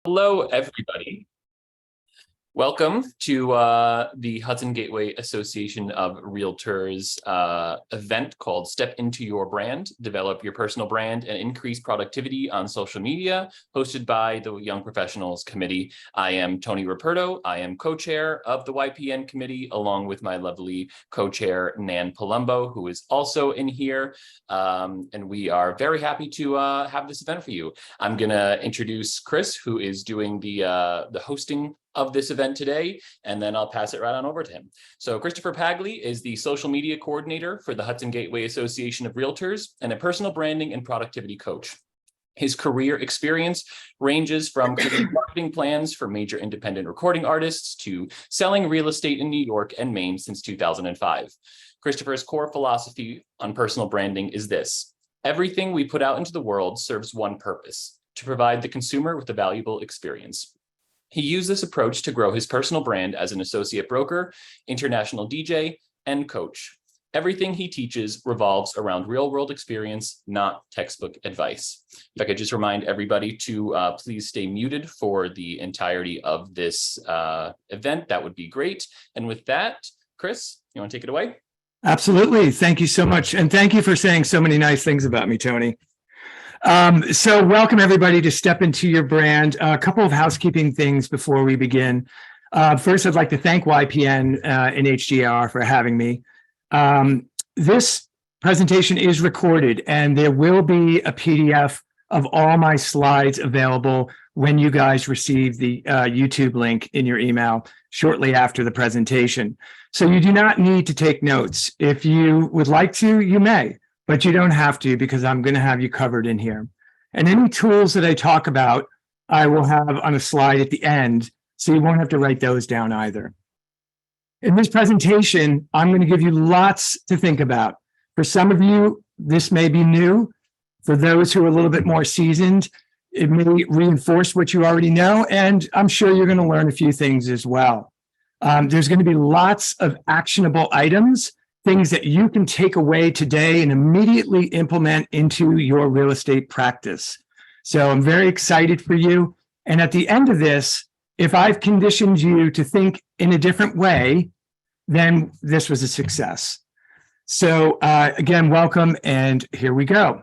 Hello, everybody. Welcome to the Hudson Gateway Association of Realtors event called Step Into Your Brand, Develop Your Personal Brand and Increase Productivity on Social Media, hosted by the Young Professionals Committee. I am Tony Ruperto. I am co-chair of the YPN committee, along with my lovely co-chair, Nan Palumbo, who is also in here. And we are very happy to have this event for you. I'm going to introduce Chris, who is doing the hosting of this event today, and then I'll pass it right on over to him. So Christopher Pagli is the social media coordinator for the Hudson Gateway Association of Realtors and a personal branding and productivity coach. His career experience ranges from creating marketing plans for major independent recording artists to selling real estate in New York and Maine since 2005. Christopher's core philosophy on personal branding is this: everything we put out into the world serves one purpose: to provide the consumer with a valuable experience. He used this approach to grow his personal brand as an associate broker, international DJ, and coach. Everything he teaches revolves around real-world experience, not textbook advice. If I could just remind everybody to please stay muted for the entirety of this event, that would be great. And with that, Chris, you want to take it away? Absolutely. Thank you so much. And thank you for saying so many nice things about me, Tony. So welcome everybody to Step Into Your Brand. A couple of housekeeping things before we begin. First, I'd like to thank YPN and HGR for having me. This presentation is recorded, and there will be a PDF of all my slides available when you guys receive the YouTube link in your email shortly after the presentation. So you do not need to take notes. If you would like to, you may. But you don't have to, because I'm going to have you covered in here. And any tools that I talk about, I will have on a slide at the end, so you won't have to write those down either. In this presentation, I'm going to give you lots to think about. For some of you, this may be new. For those who are a little bit more seasoned, it may reinforce what you already know, and I'm sure you're going to learn a few things as well. There's going to be lots of actionable items, things that you can take away today and immediately implement into your real estate practice. So I'm very excited for you. And at the end of this, if I've conditioned you to think in a different way, then this was a success. So again, welcome, and here we go.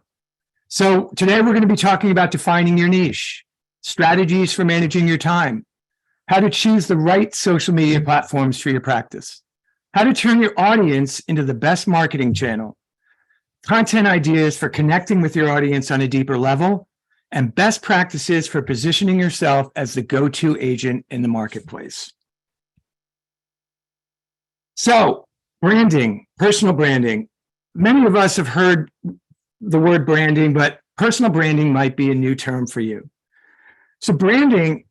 So today we're going to be talking about defining your niche, strategies for managing your time, how to choose the right social media platforms for your practice, how to turn your audience into the best marketing channel, content ideas for connecting with your audience on a deeper level, and best practices for positioning yourself as the go-to agent in the marketplace. So, branding, personal branding. Many of us have heard the word branding, but personal branding might be a new term for you. So branding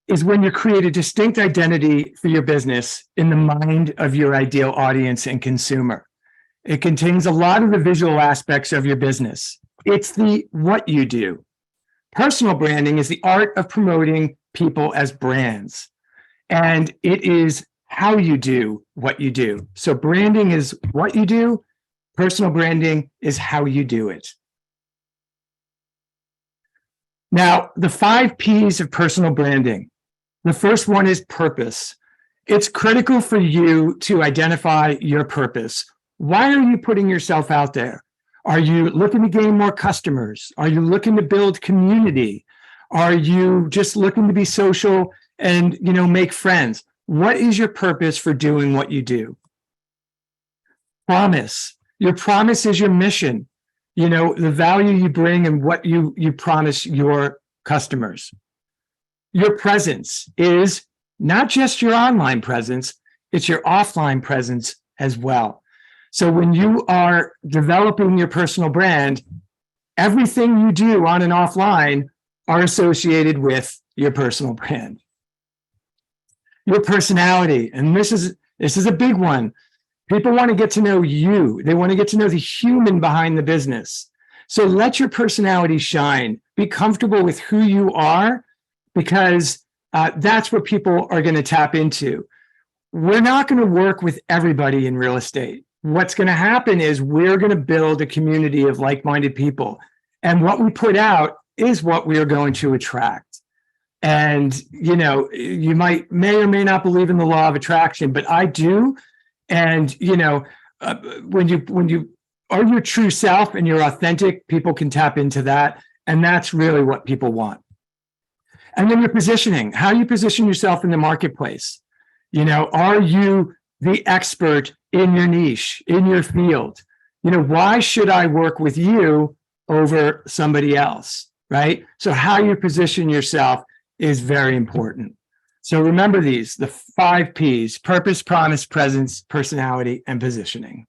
is when you create a distinct identity for your business in the mind of your ideal audience and consumer. It contains a lot of the visual aspects of your business. It's the what you do. Personal branding is the art of promoting people as brands, and it is how you do what you do. So branding is what you do. Personal branding is how you do it. Now, the 5 P's of personal branding. The first one is purpose. It's critical for you to identify your purpose. Why are you putting yourself out there? Are you looking to gain more customers? Are you looking to build community? Are you just looking to be social and, make friends? What is your purpose for doing what you do? Promise. Your promise is your mission. The value you bring and what you promise your customers. Your presence is not just your online presence, it's your offline presence as well. So when you are developing your personal brand, everything you do on and offline are associated with your personal brand. Your personality, and this is a big one. People want to get to know you. They want to get to know the human behind the business. So let your personality shine. Be comfortable with who you are, because that's what people are going to tap into. We're not going to work with everybody in real estate. What's going to happen is we're going to build a community of like-minded people. And what we put out is what we are going to attract. And, you may or may not believe in the law of attraction, but I do. And, when you are your true self and you're authentic, people can tap into that. And that's really what people want. And then your positioning, how you position yourself in the marketplace. Are you the expert in your niche, in your field? Why should I work with you over somebody else, right? So how you position yourself is very important. So remember these, the 5 Ps: purpose, promise, presence, personality, and positioning.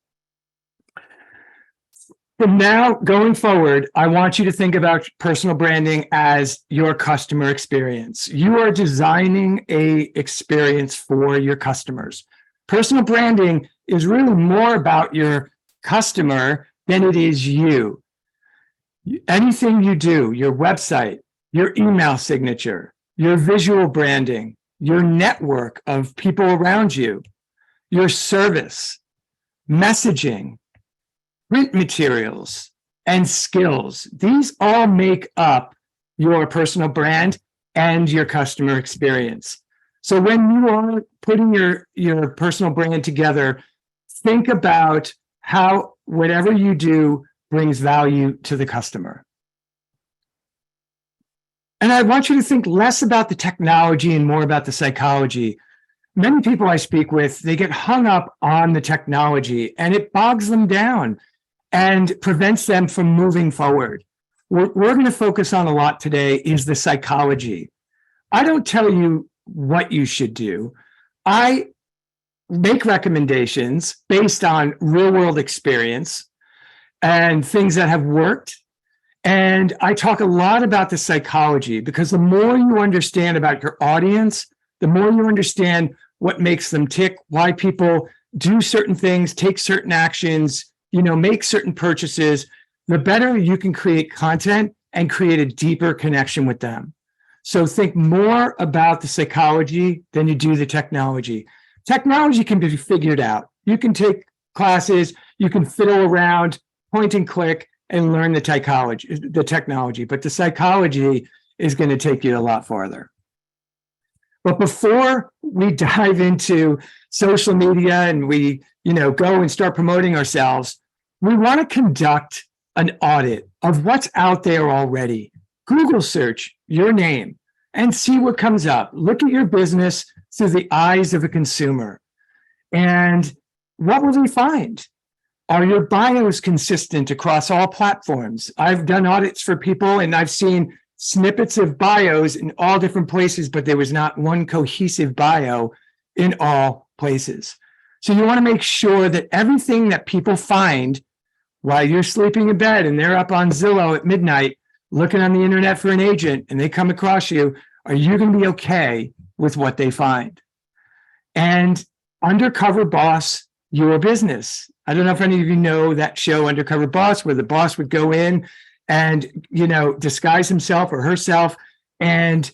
From now going forward, I want you to think about personal branding as your customer experience. You are designing a experience for your customers. Personal branding is really more about your customer than it is you. Anything you do, your website, your email signature, your visual branding, your network of people around you, your service, messaging, print materials, and skills. These all make up your personal brand and your customer experience. So when you are putting your personal brand together, think about how whatever you do brings value to the customer. And I want you to think less about the technology and more about the psychology. Many people I speak with, they get hung up on the technology and it bogs them down and prevents them from moving forward. What we're going to focus on a lot today is the psychology. I don't tell you what you should do. I make recommendations based on real world experience and things that have worked. And I talk a lot about the psychology because the more you understand about your audience, the more you understand what makes them tick, why people do certain things, take certain actions, make certain purchases, the better you can create content and create a deeper connection with them. So think more about the psychology than you do the technology. Technology can be figured out. You can take classes, you can fiddle around, point and click, and learn the technology, but the psychology is going to take you a lot farther. But before we dive into social media and we, go and start promoting ourselves, we want to conduct an audit of what's out there already. Google search your name and see what comes up. Look at your business through the eyes of a consumer. And what will we find? Are your bios consistent across all platforms? I've done audits for people and I've seen snippets of bios in all different places, but there was not one cohesive bio in all places. So you want to make sure that everything that people find while you're sleeping in bed and they're up on Zillow at midnight looking on the internet for an agent and they come across you, are you going to be okay with what they find? And Undercover Boss, your business. I don't know if any of you know that show Undercover Boss, where the boss would go in and, disguise himself or herself and,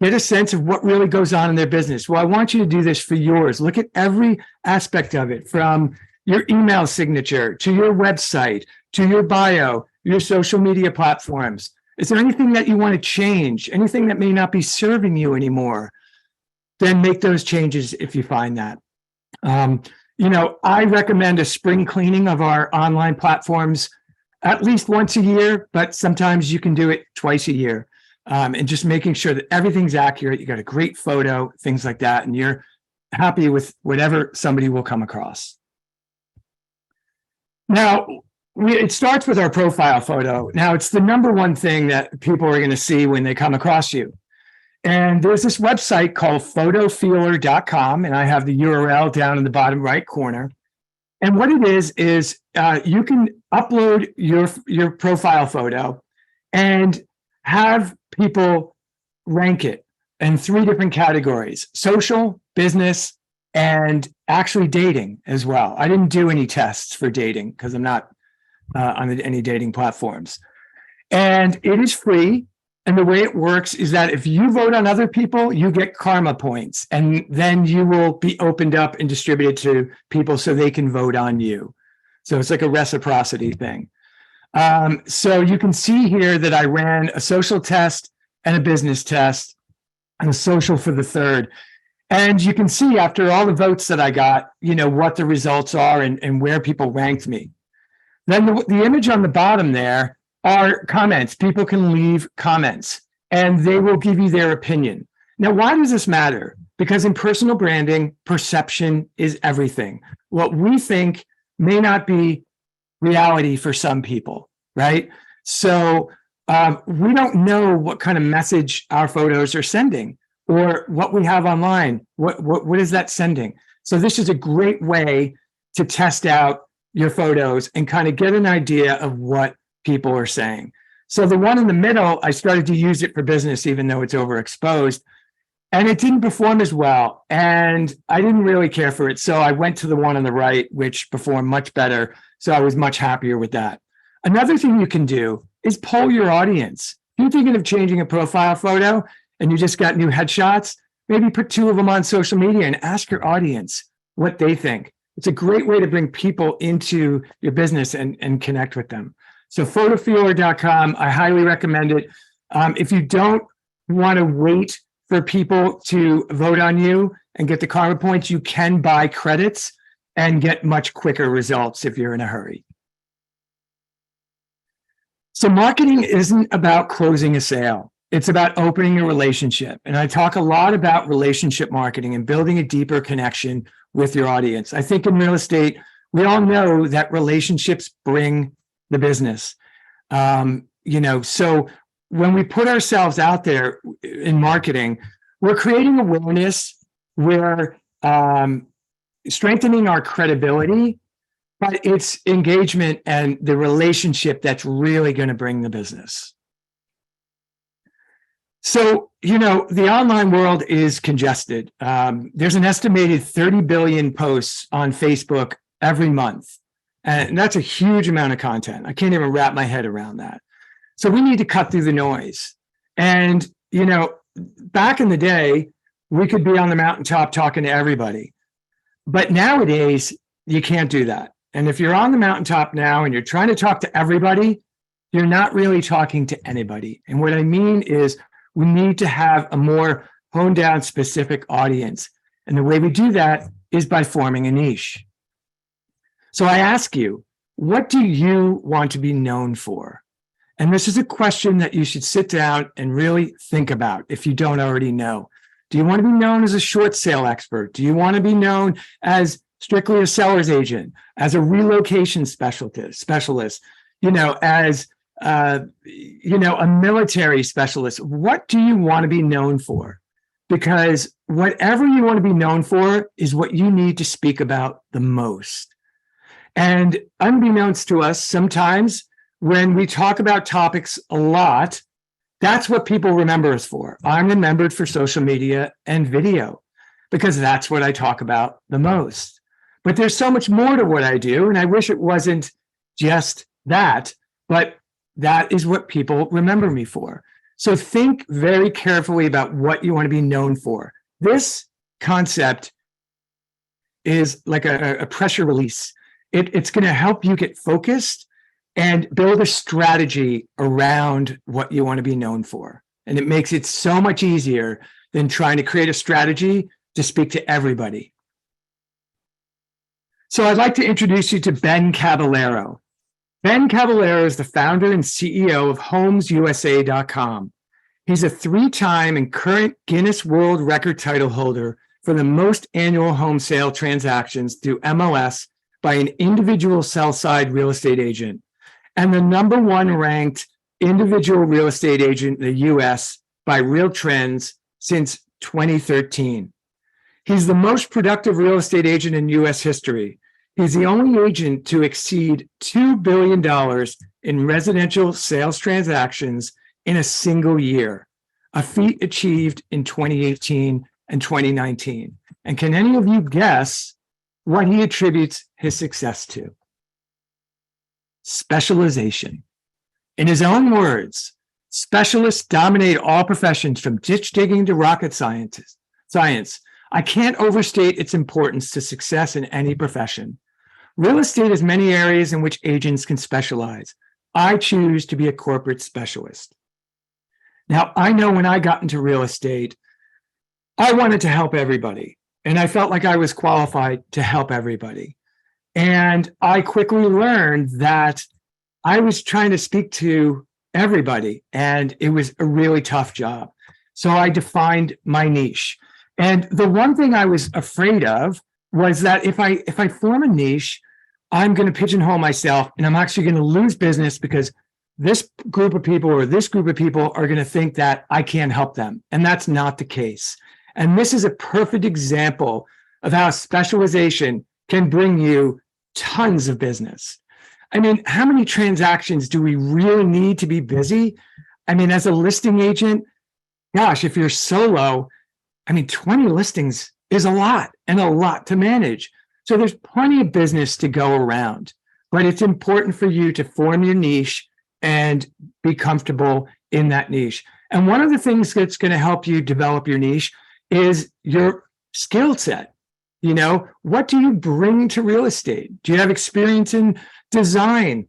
get a sense of what really goes on in their business. Well, I want you to do this for yours. Look at every aspect of it, from your email signature to your website, to your bio, your social media platforms. Is there anything that you want to change? Anything that may not be serving you anymore? Then make those changes if you find that. I recommend a spring cleaning of our online platforms at least once a year, but sometimes you can do it twice a year. And just making sure that everything's accurate, you got a great photo, things like that, and you're happy with whatever somebody will come across. Now, it starts with our profile photo. Now, it's the number one thing that people are going to see when they come across you. And there's this website called photofeeler.com, and I have the URL down in the bottom right corner. And what it is you can upload your profile photo and have people rank it in 3 different categories: social, business, and actually dating as well. I didn't do any tests for dating because I'm not on any dating platforms. And it is free. And the way it works is that if you vote on other people, you get karma points, and then you will be opened up and distributed to people so they can vote on you. So it's like a reciprocity thing. So you can see here that I ran a social test and a business test, and a social for the third. And you can see after all the votes that I got, what the results are and where people ranked me. Then the image on the bottom there are comments. People can leave comments and they will give you their opinion. Now, why does this matter? Because in personal branding, perception is everything. What we think may not be reality for some people, right? So we don't know what kind of message our photos are sending or what we have online. What is that sending? So this is a great way to test out your photos and kind of get an idea of what people are saying. So the one in the middle, I started to use it for business, even though it's overexposed, and it didn't perform as well. And I didn't really care for it. So I went to the one on the right, which performed much better. So I was much happier with that. Another thing you can do is poll your audience. If you're thinking of changing a profile photo and you just got new headshots, maybe put 2 of them on social media and ask your audience what they think. It's a great way to bring people into your business and connect with them. So photofeeler.com, I highly recommend it. If you don't want to wait for people to vote on you and get the karma points, you can buy credits and get much quicker results if you're in a hurry. So marketing isn't about closing a sale. It's about opening a relationship. And I talk a lot about relationship marketing and building a deeper connection with your audience. I think in real estate, we all know that relationships bring the business. So when we put ourselves out there in marketing, we're creating awareness, we're strengthening our credibility, but it's engagement and the relationship that's really going to bring the business. So, the online world is congested. There's an estimated 30 billion posts on Facebook every month. And that's a huge amount of content. I can't even wrap my head around that. So we need to cut through the noise. And, back in the day, we could be on the mountaintop talking to everybody. But nowadays, you can't do that. And if you're on the mountaintop now and you're trying to talk to everybody, you're not really talking to anybody. And what I mean is we need to have a more honed down specific audience. And the way we do that is by forming a niche. So I ask you, what do you want to be known for? And this is a question that you should sit down and really think about if you don't already know. Do you want to be known as a short sale expert? Do you want to be known as strictly a seller's agent, as a relocation specialist, as a military specialist? What do you want to be known for? Because whatever you want to be known for is what you need to speak about the most. And unbeknownst to us, sometimes when we talk about topics a lot, that's what people remember us for. I'm remembered for social media and video because that's what I talk about the most. But there's so much more to what I do, and I wish it wasn't just that, but that is what people remember me for. So think very carefully about what you want to be known for. This concept is like a pressure release. It's going to help you get focused and build a strategy around what you want to be known for. And it makes it so much easier than trying to create a strategy to speak to everybody. So I'd like to introduce you to Ben Cavalier. Ben Cavalier is the founder and CEO of HomesUSA.com. He's a 3-time and current Guinness World Record title holder for the most annual home sale transactions through MLS by an individual sell-side real estate agent, and the #1 ranked individual real estate agent in the US by Real Trends since 2013. He's the most productive real estate agent in US history. He's the only agent to exceed $2 billion in residential sales transactions in a single year, a feat achieved in 2018 and 2019. And can any of you guess what he attributes his success to? Specialization. In his own words, specialists dominate all professions from ditch digging to rocket science. I can't overstate its importance to success in any profession. Real estate has many areas in which agents can specialize. I choose to be a corporate specialist. Now, I know when I got into real estate, I wanted to help everybody, and I felt like I was qualified to help everybody. And I quickly learned that I was trying to speak to everybody, and it was a really tough job. So I defined my niche. And the one thing I was afraid of was that if I form a niche, I'm going to pigeonhole myself, and I'm actually going to lose business because this group of people or this group of people are going to think that I can't help them. And that's not the case. And this is a perfect example of how specialization can bring you tons of business. I mean, how many transactions do we really need to be busy? I mean, as a listing agent, gosh, if you're solo, I mean, 20 listings is a lot and a lot to manage. So there's plenty of business to go around, but it's important for you to form your niche and be comfortable in that niche. And one of the things that's going to help you develop your niche is your skill set. You know, what do you bring to real estate? Do you have experience in design?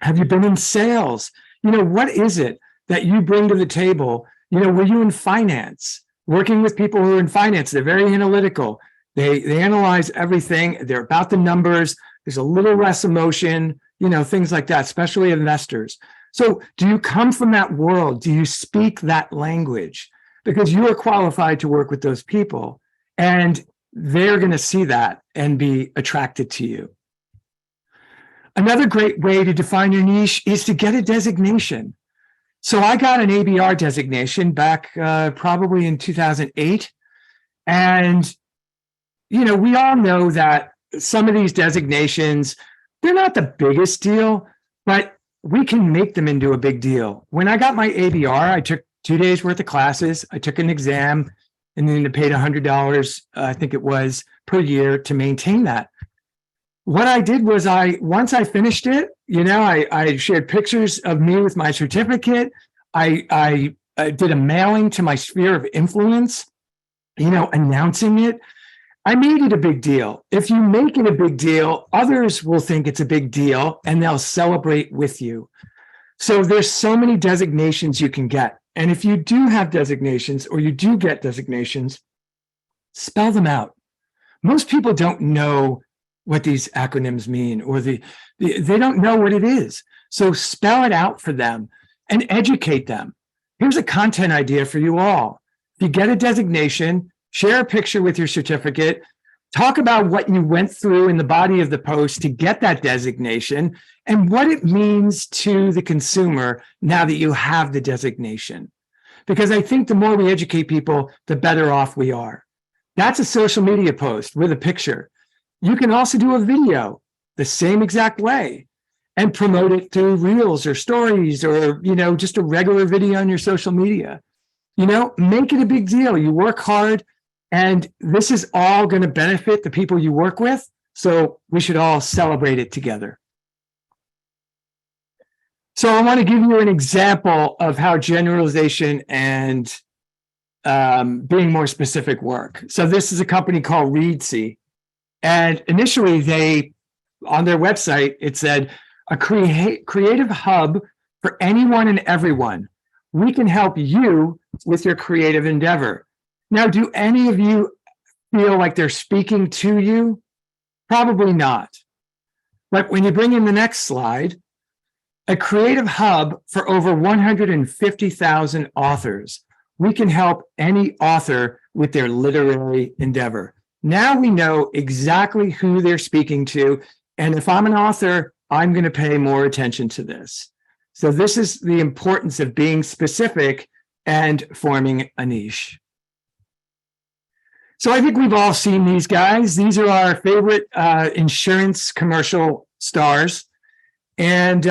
Have you been in sales? You know, what is it that you bring to the table? You know, were you in finance? Working with people who are in finance, they're very analytical. They analyze everything. They're about the numbers. There's a little less emotion, you know, things like that, especially investors. So do you come from that world? Do you speak that language? Because you are qualified to work with those people, and they're going to see that and be attracted to you. Another great way to define your niche is to get a designation. So I got an ABR designation back probably in 2008. And, you know, we all know that some of these designations, they're not the biggest deal, but we can make them into a big deal. When I got my ABR, I took 2 days worth of classes. I took an exam and then I paid $100, I think it was, per year to maintain that. What I did was once I finished it, you know, I shared pictures of me with my certificate. I did a mailing to my sphere of influence, you know, announcing it. I made it a big deal. If you make it a big deal, others will think it's a big deal and they'll celebrate with you. So there's so many designations you can get. And if you do have designations or you do get designations, spell them out. Most people don't know what these acronyms mean, or they don't know what it is. So spell it out for them and educate them. Here's a content idea for you all. If you get a designation, share a picture with your certificate, talk about what you went through in the body of the post to get that designation and what it means to the consumer now that you have the designation. Because I think the more we educate people, the better off we are. That's a social media post with a picture. You can also do a video the same exact way and promote it through reels or stories or, you know, just a regular video on your social media. You know, make it a big deal. You work hard, and this is all going to benefit the people you work with. So we should all celebrate it together. So I want to give you an example of how generalization and being more specific work. So this is a company called 𝐲𝐶. And initially they, on their website, it said, a creative hub for anyone and everyone. We can help you with your creative endeavor. Now, do any of you feel like they're speaking to you? Probably not. But when you bring in the next slide, a creative hub for over 150,000 authors. We can help any author with their literary endeavor. Now we know exactly who they're speaking to. And if I'm an author, I'm going to pay more attention to this. So this is the importance of being specific and forming a niche. So I think we've all seen these guys. These are our favorite insurance commercial stars. And,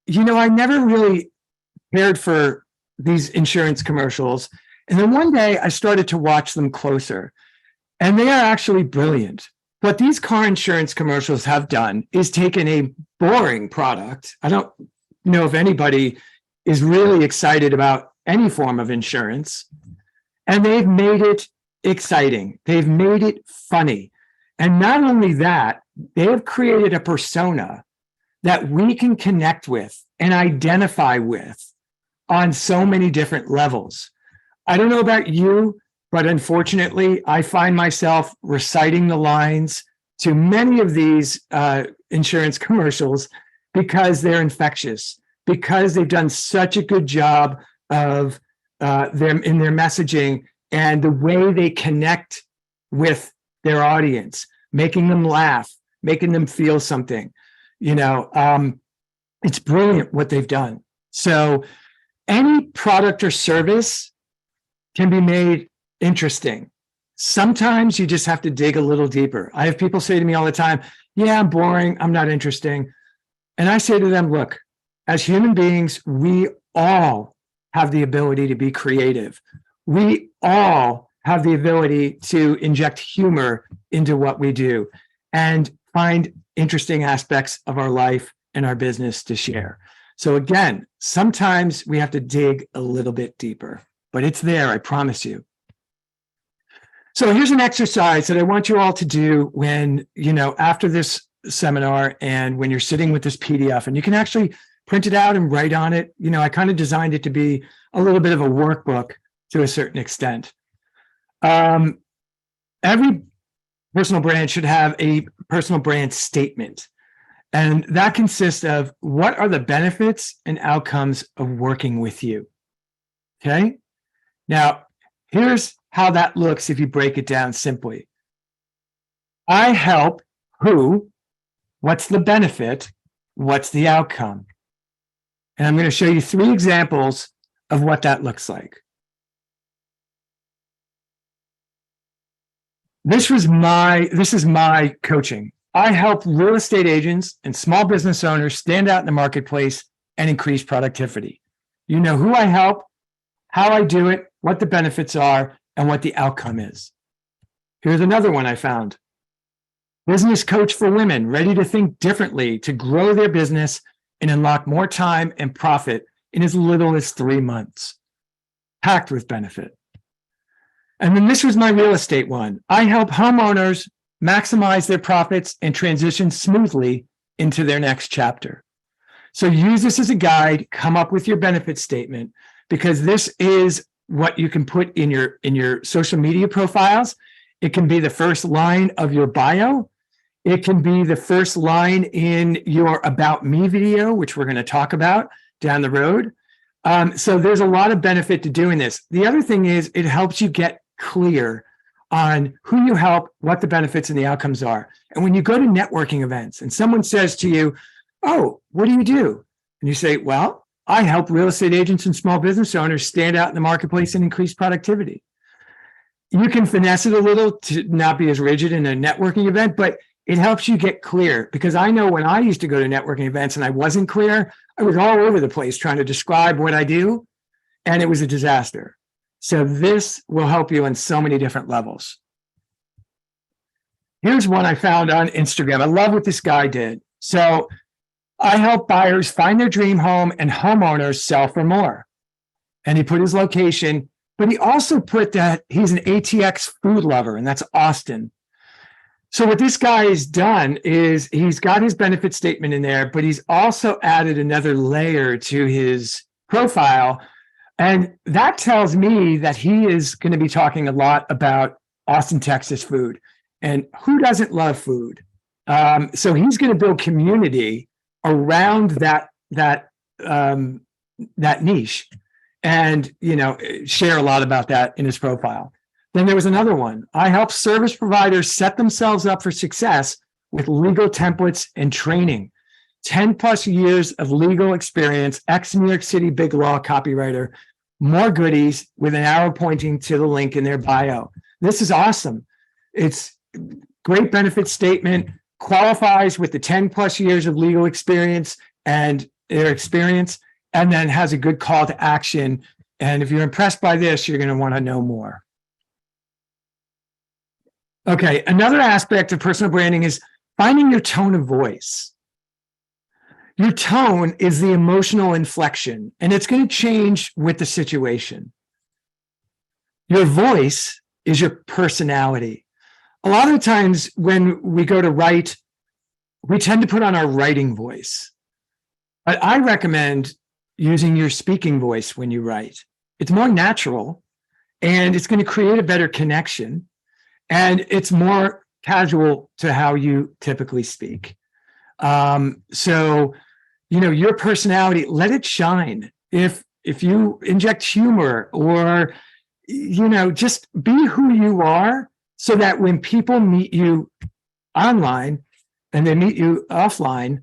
you know, I never really cared for these insurance commercials. And then one day I started to watch them closer. And they are actually brilliant. What these car insurance commercials have done is taken a boring product. I don't know if anybody is really excited about any form of insurance. And they've made it exciting. They've made it funny. And not only that, they have created a persona that we can connect with and identify with on so many different levels. I don't know about you, but unfortunately, I find myself reciting the lines to many of these insurance commercials because they're infectious, because they've done such a good job of them in their messaging and the way they connect with their audience, making them laugh, making them feel something. It's brilliant what they've done. So any product or service can be made interesting. Sometimes you just have to dig a little deeper. I have people say to me all the time, yeah, I'm boring, I'm not interesting. And I say to them, look, as human beings, we all have the ability to be creative. We all have the ability to inject humor into what we do and find interesting aspects of our life and our business to share. So again, sometimes we have to dig a little bit deeper, but it's there, I promise you. So here's an exercise that I want you all to do when, after this seminar and when you're sitting with this PDF, and you can actually print it out and write on it. I kind of designed it to be a little bit of a workbook to a certain extent. Every personal brand should have a personal brand statement. And that consists of what are the benefits and outcomes of working with you. Okay. Now, here's how that looks if you break it down simply. I help who, what's the benefit, what's the outcome? And I'm going to show you 3 examples of what that looks like. This is my coaching. I help real estate agents and small business owners stand out in the marketplace and increase productivity. You know who I help, how I do it, what the benefits are, and what the outcome is. Here's another one I found. Business coach for women ready to think differently to grow their business and unlock more time and profit in as little as 3 months. Packed with benefit. And then this was my real estate one. I help homeowners maximize their profits and transition smoothly into their next chapter. So use this as a guide, come up with your benefit statement, because this is what you can put in your social media profiles. It can be the first line of your bio. It can be the first line in your About Me video, which we're going to talk about down the road. So there's a lot of benefit to doing this. The other thing is it helps you get clear on who you help, what the benefits and the outcomes are. And when you go to networking events and someone says to you, oh, what do you do? And you say, well, I help real estate agents and small business owners stand out in the marketplace and increase productivity. You can finesse it a little to not be as rigid in a networking event, but it helps you get clear, because I know when I used to go to networking events and I wasn't clear, I was all over the place trying to describe what I do, and it was a disaster. So this will help you on so many different levels. Here's one I found on Instagram. I love what this guy did. So I help buyers find their dream home and homeowners sell for more. And he put his location, but he also put that he's an ATX food lover, and that's Austin. So what this guy has done is he's got his benefit statement in there, but he's also added another layer to his profile. And that tells me that he is going to be talking a lot about Austin, Texas food. And who doesn't love food? So he's going to build community around that niche, and share a lot about that in his profile. Then there was another one. I help service providers set themselves up for success with legal templates and training. 10 plus years of legal experience, ex-New York City big law copywriter, more goodies with an arrow pointing to the link in their bio. This is awesome. It's great benefit statement, qualifies with the 10 plus years of legal experience and their experience, and then has a good call to action. And if you're impressed by this, you're going to want to know more. Okay, another aspect of personal branding is finding your tone of voice. Your tone is the emotional inflection, and it's going to change with the situation. Your voice is your personality. A lot of times when we go to write, we tend to put on our writing voice. But I recommend using your speaking voice when you write. It's more natural, and it's going to create a better connection, and it's more casual to how you typically speak. So, your personality, let it shine. If you inject humor, or, just be who you are, so that when people meet you online and they meet you offline,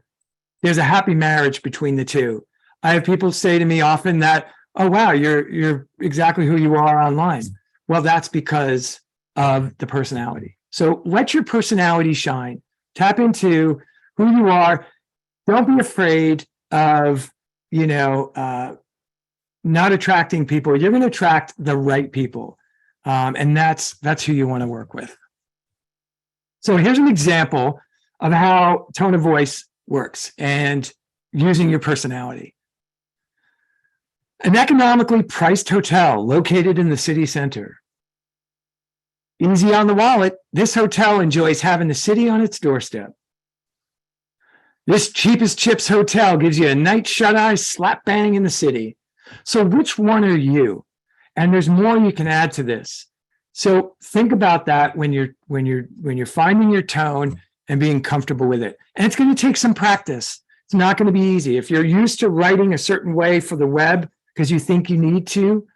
there's a happy marriage between the two. I have people say to me often that, oh, wow, you're exactly who you are online. Well, that's because of the personality. So let your personality shine. Tap into who you are. Don't be afraid of, not attracting people. You're going to attract the right people. And that's who you want to work with. So here's an example of how tone of voice works and using your personality. An economically priced hotel located in the city center. Easy on the wallet, this hotel enjoys having the city on its doorstep. This cheapest chips hotel gives you a night shut-eye slap bang in the city. So which one are you? And there's more you can add to this. So think about that when you're finding your tone and being comfortable with it. And it's going to take some practice. It's not going to be easy. If you're used to writing a certain way for the web because you think you need to,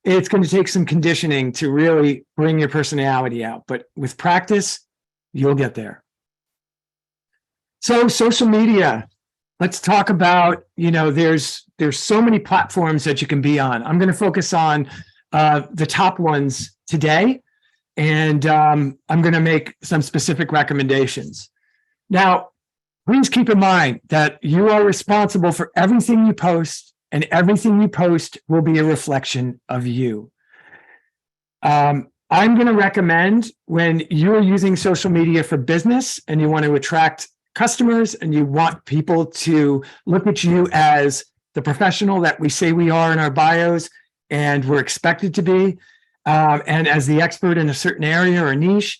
it's going to take some conditioning to really bring your personality out. But with practice, you'll get there. So social media, let's talk about, there's so many platforms that you can be on. I'm going to focus on the top ones today, and I'm going to make some specific recommendations. Now, please keep in mind that you are responsible for everything you post, and everything you post will be a reflection of you. I'm going to recommend, when you're using social media for business and you want to attract customers and you want people to look at you as the professional that we say we are in our bios and we're expected to be, and as the expert in a certain area or niche,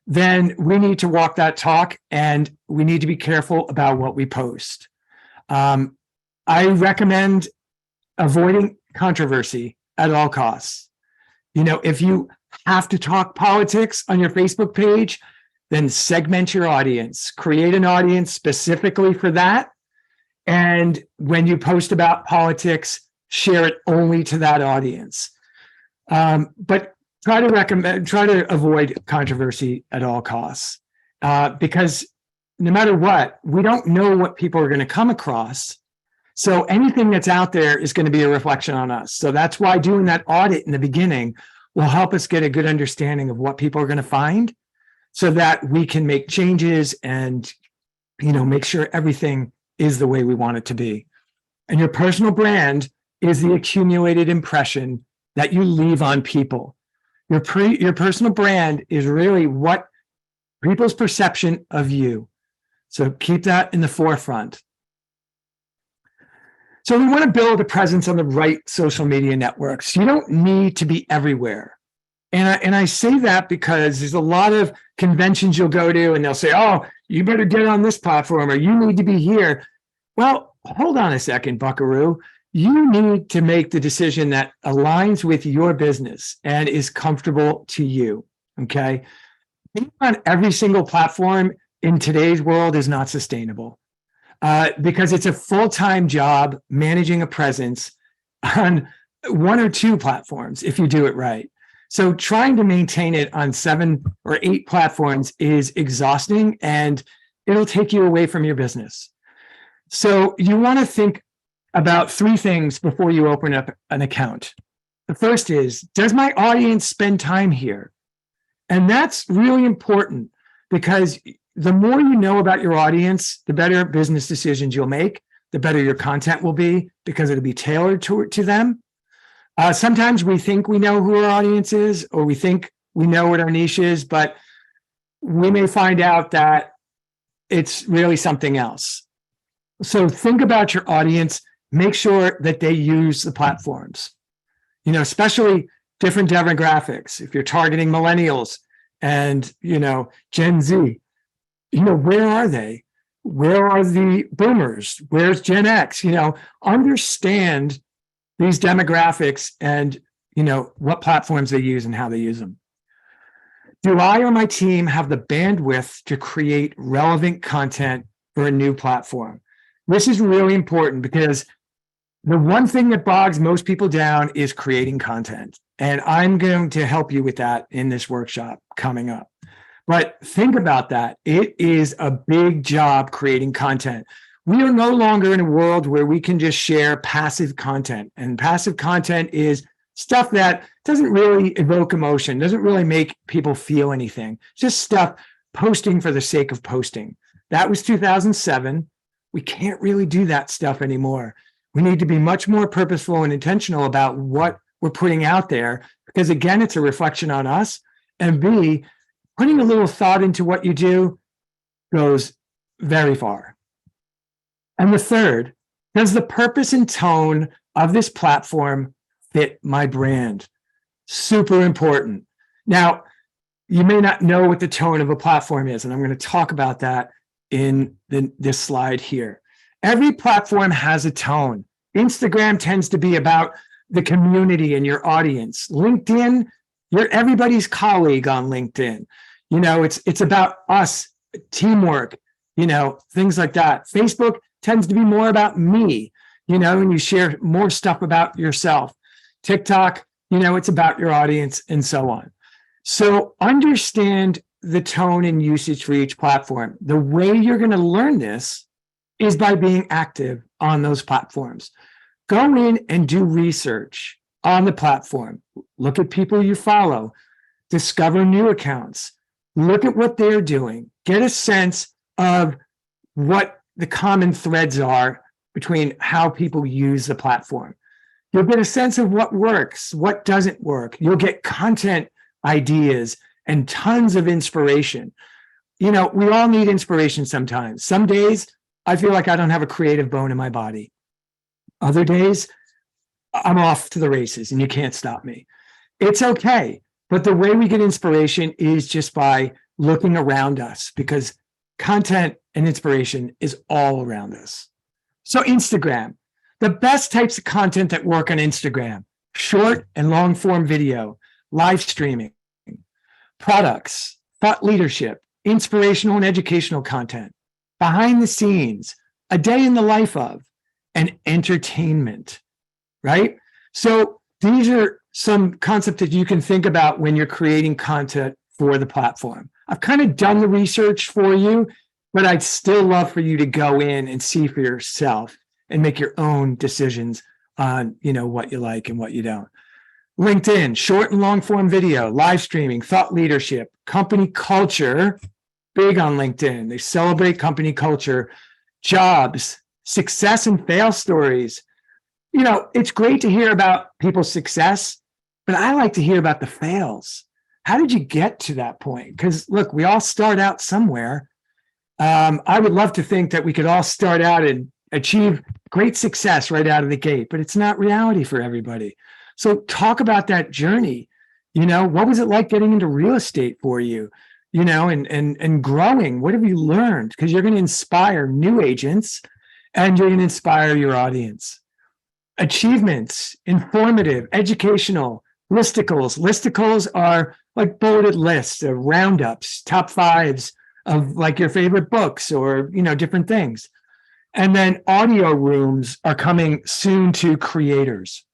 then we need to walk that talk, and we need to be careful about what we post. I recommend avoiding controversy at all costs. If you have to talk politics on your Facebook page, then segment your audience, create an audience specifically for that. And when you post about politics, share it only to that audience. But try to avoid controversy at all costs, because no matter what, we don't know what people are going to come across. So anything that's out there is going to be a reflection on us. So that's why doing that audit in the beginning will help us get a good understanding of what people are going to find, so that we can make changes and, make sure everything is the way we want it to be. And your personal brand is the accumulated impression that you leave on people. Your personal brand is really what people's perception of you. So keep that in the forefront. So we want to build a presence on the right social media networks. You don't need to be everywhere. And I say that because there's a lot of conventions you'll go to and they'll say, oh, you better get on this platform, or you need to be here. Well, hold on a second, buckaroo. You need to make the decision that aligns with your business and is comfortable to you, okay? Being on every single platform in today's world is not sustainable, because it's a full-time job managing a presence on one or two platforms if you do it right. So trying to maintain it on 7 or 8 platforms is exhausting, and it'll take you away from your business. So you want to think about 3 things before you open up an account. The first is, does my audience spend time here? And that's really important, because the more you know about your audience, the better business decisions you'll make, the better your content will be, because it'll be tailored to them. Sometimes we think we know who our audience is, or we think we know what our niche is, but we may find out that it's really something else. So think about your audience, make sure that they use the platforms, especially different demographics. If you're targeting millennials and, Gen Z, where are they? Where are the boomers? Where's Gen X? Understand these demographics and, what platforms they use and how they use them. Do I or my team have the bandwidth to create relevant content for a new platform? This is really important because the one thing that bogs most people down is creating content. And I'm going to help you with that in this workshop coming up. But think about that. It is a big job creating content. We are no longer in a world where we can just share passive content. And passive content is stuff that doesn't really evoke emotion, doesn't really make people feel anything. Just stuff posting for the sake of posting. That was 2007. We can't really do that stuff anymore. We need to be much more purposeful and intentional about what we're putting out there, because again, it's a reflection on us. And B, putting a little thought into what you do goes very far. And the third, does the purpose and tone of this platform fit my brand? Super important. Now, you may not know what the tone of a platform is, and I'm going to talk about that in this slide here. Every platform has a tone. Instagram tends to be about the community and your audience. LinkedIn, you're everybody's colleague on LinkedIn. It's about us, teamwork, things like that. Facebook tends to be more about me, and you share more stuff about yourself. TikTok, it's about your audience and so on. So understand the tone and usage for each platform. The way you're going to learn this is by being active on those platforms. Go in and do research on the platform. Look at people you follow. Discover new accounts. Look at what they're doing. Get a sense of what the common threads are between how people use the platform. You'll get a sense of what works, what doesn't work. You'll get content ideas and tons of inspiration. We all need inspiration sometimes. Some days I feel like I don't have a creative bone in my body. Other days I'm off to the races and you can't stop me. It's okay. But the way we get inspiration is just by looking around us, because content and inspiration is all around us. So Instagram, the best types of content that work on Instagram: short and long form video, live streaming, products, thought leadership, inspirational and educational content, behind the scenes, a day in the life of, and entertainment, right? So these are some concepts that you can think about when you're creating content for the platform. I've kind of done the research for you, but I'd still love for you to go in and see for yourself and make your own decisions on, what you like and what you don't. LinkedIn, short and long form video, live streaming, thought leadership, company culture, big on LinkedIn. They celebrate company culture, jobs, success and fail stories. It's great to hear about people's success, but I like to hear about the fails. How did you get to that point? Because look, we all start out somewhere. I would love to think that we could all start out and achieve great success right out of the gate, but it's not reality for everybody. So talk about that journey. What was it like getting into real estate for you? And growing. What have you learned? Because you're going to inspire new agents and you're going to inspire your audience. Achievements, informative, educational, listicles. Listicles are like bulleted lists of roundups, top fives of like your favorite books or, different things. And then audio rooms are coming soon to creators.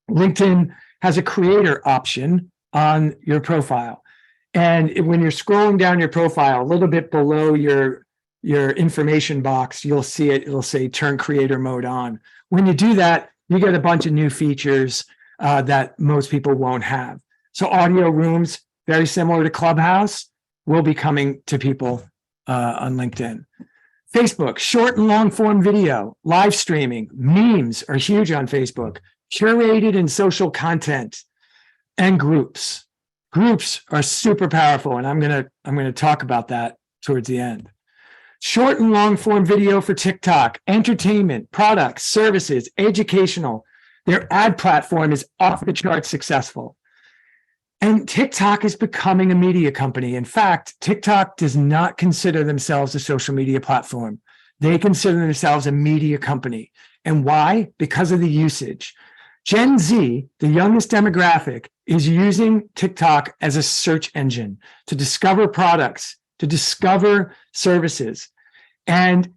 LinkedIn has a creator option on your profile. And when you're scrolling down your profile, a little bit below your information box, you'll see it. It'll say turn creator mode on. When you do that, you get a bunch of new features that most people won't have. So audio rooms, very similar to Clubhouse, will be coming to people on LinkedIn. Facebook, short and long form video, live streaming, memes are huge on Facebook, curated and social content, and groups. Groups are super powerful, and I'm gonna talk about that towards the end. Short and long form video for TikTok, entertainment, products, services, educational. Their ad platform is off the charts successful. And TikTok is becoming a media company. In fact, TikTok does not consider themselves a social media platform. they consider themselves a media company. And why? Because of the usage. Gen Z, the youngest demographic, is using TikTok as a search engine to discover products, to discover services. And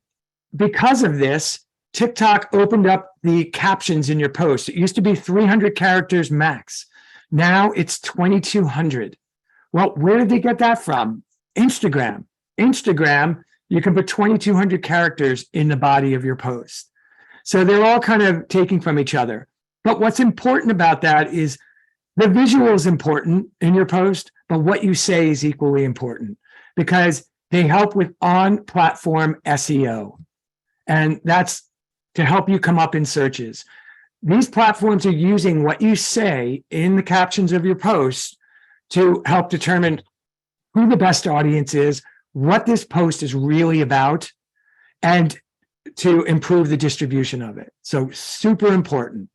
because of this, TikTok opened up the captions in your post. It used to be 300 characters max. Now it's 2,200. Well, where did they get that from? Instagram. Instagram, you can put 2,200 characters in the body of your post. So they're all kind of taking from each other. But what's important about that is the visual is important in your post, but what you say is equally important because they help with on-platform SEO. And that's to help you come up in searches. These platforms are using what you say in the captions of your posts to help determine who the best audience is, what this post is really about, and to improve the distribution of it. So super important.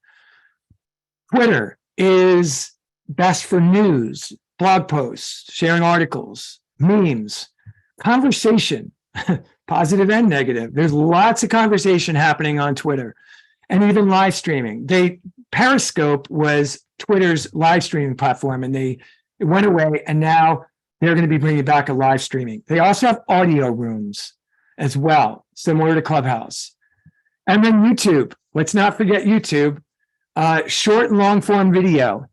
Twitter is best for news, blog posts, sharing articles, memes, conversation, positive and negative. There's lots of conversation happening on Twitter and even live streaming. Periscope was Twitter's live streaming platform and it went away, and now they're going to be bringing back a live streaming. They also have audio rooms as well, similar to Clubhouse. And then YouTube. Let's not forget YouTube. Short and long form video,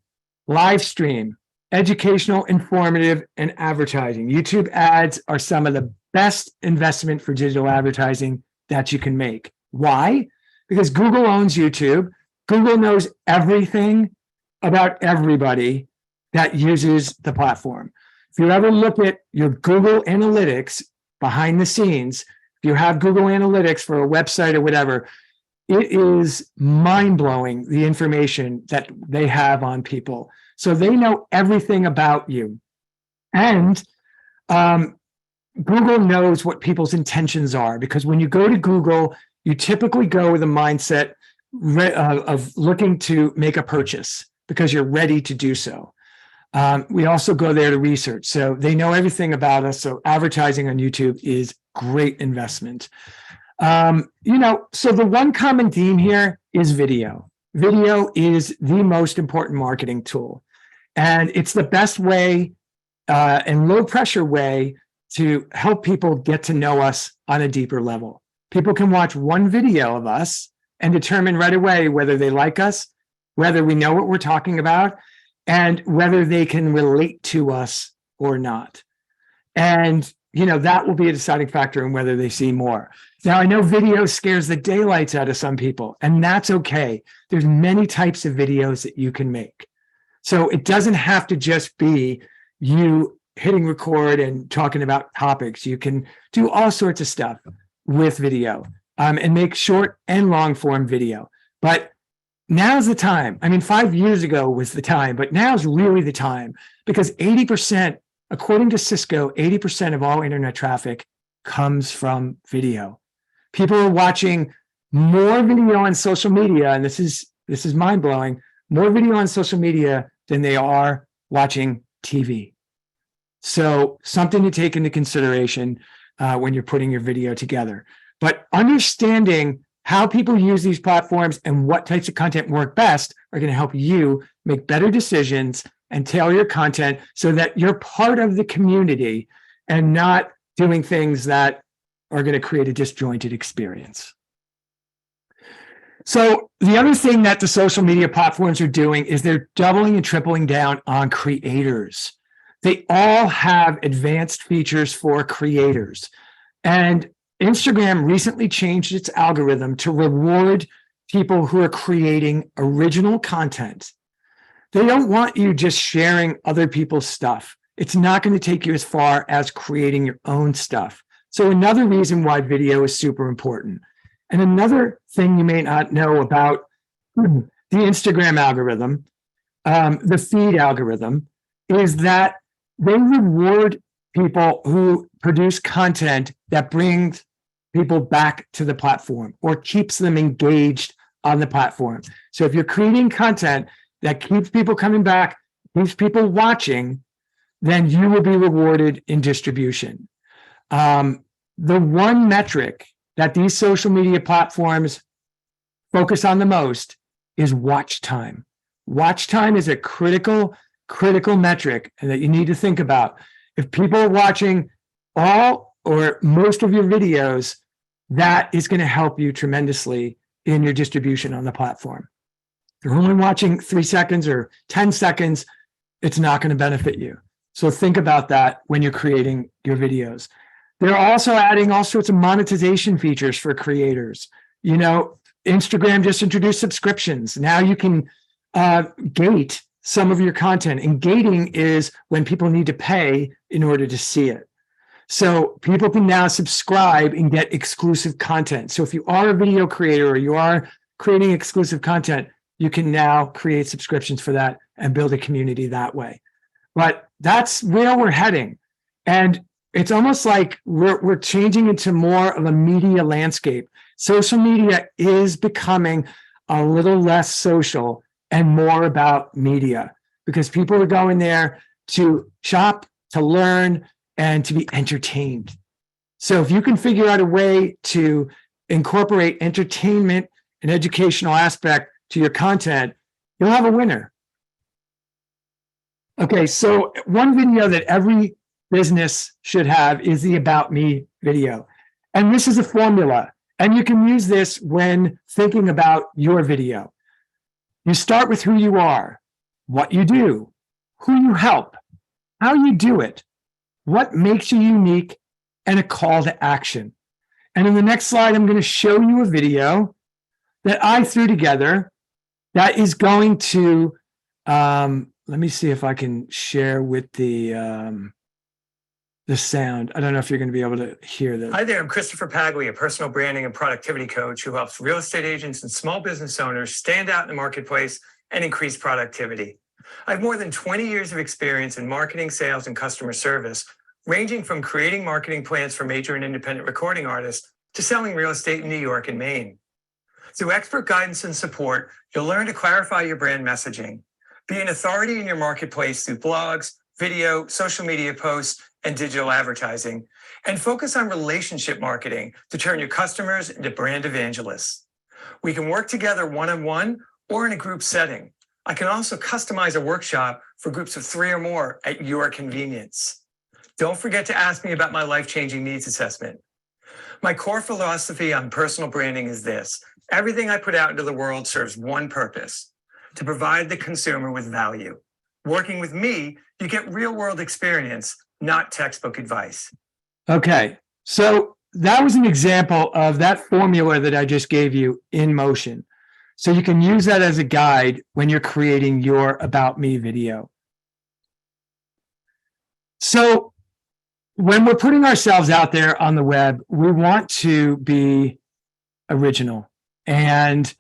live stream, educational, informative, and advertising. YouTube ads are some of the best investment for digital advertising that you can make. Why? Because Google owns YouTube. Google knows everything about everybody that uses the platform. If you ever look at your Google Analytics behind the scenes, if you have Google Analytics for a website or whatever, it is mind-blowing the information that they have on people. So they know everything about you. And Google knows what people's intentions are, because when you go to Google, you typically go with a mindset of looking to make a purchase because you're ready to do so. We also go there to research. So they know everything about us. So advertising on YouTube is great investment. So the one common theme here is video. Video is the most important marketing tool. And it's the best way and low pressure way to help people get to know us on a deeper level. People can watch one video of us and determine right away whether they like us, whether we know what we're talking about, and whether they can relate to us or not. And, that will be a deciding factor in whether they see more. Now, I know video scares the daylights out of some people, and that's okay. There's many types of videos that you can make. So it doesn't have to just be you hitting record and talking about topics. You can do all sorts of stuff with video and make short and long form video. But now's the time. 5 years ago was the time, but now's really the time, because 80%, according to Cisco, 80% of all internet traffic comes from video. People are watching more video on social media, and this is mind-blowing, more video on social media than they are watching TV. So something to take into consideration when you're putting your video together. But understanding how people use these platforms and what types of content work best are going to help you make better decisions and tailor your content so that you're part of the community and not doing things that are going to create a disjointed experience. So the other thing that the social media platforms are doing is they're doubling and tripling down on creators. They all have advanced features for creators. And Instagram recently changed its algorithm to reward people who are creating original content. They don't want you just sharing other people's stuff. It's not going to take you as far as creating your own stuff. So another reason why video is super important. And another thing you may not know about the Instagram algorithm, the feed algorithm, is that they reward people who produce content that brings people back to the platform or keeps them engaged on the platform. So if you're creating content that keeps people coming back, keeps people watching, then you will be rewarded in distribution. The one metric that these social media platforms focus on the most is watch time. Watch time is a critical metric and that you need to think about. If people are watching all or most of your videos, that is going to help you tremendously in your distribution on the platform. If you're only watching 3 seconds or 10 seconds, it's not going to benefit you. So think about that when you're creating your videos. They're also adding all sorts of monetization features for creators. You know, Instagram just introduced subscriptions. Now you can gate some of your content. And gating is when people need to pay in order to see it. So people can now subscribe and get exclusive content. So if you are a video creator or you are creating exclusive content, you can now create subscriptions for that and build a community that way. But that's where we're heading. And it's almost like we're changing into more of a media landscape. Social media is becoming a little less social and more about media because people are going there to shop, to learn, and to be entertained. So if you can figure out a way to incorporate entertainment and educational aspect to your content, you'll have a winner. Okay, so one video that every business should have is the About Me video. And this is a formula. And you can use this when thinking about your video. You start with who you are, what you do, who you help, how you do it, what makes you unique, and a call to action. And in the next slide, I'm going to show you a video that I threw together that is going to, let me see if I can share with the sound. I don't know if you're going to be able to hear this. Hi there, I'm Christopher Paglia, a personal branding and productivity coach who helps real estate agents and small business owners stand out in the marketplace and increase productivity. I have more than 20 years of experience in marketing, sales, and customer service, ranging from creating marketing plans for major and independent recording artists to selling real estate in New York and Maine. Through expert guidance and support, you'll learn to clarify your brand messaging, be an authority in your marketplace through blogs, video, social media posts, and digital advertising, and focus on relationship marketing to turn your customers into brand evangelists. We can work together one-on-one or in a group setting. I can also customize a workshop for groups of 3 or more at your convenience. Don't forget to ask me about my life-changing needs assessment. My core philosophy on personal branding is this: everything I put out into the world serves one purpose: to provide the consumer with value. Working with me, you get real-world experience, not textbook advice. Okay, so that was an example of that formula that I just gave you in motion. So you can use that as a guide when you're creating your About Me video. So when we're putting ourselves out there on the web, we want to be original and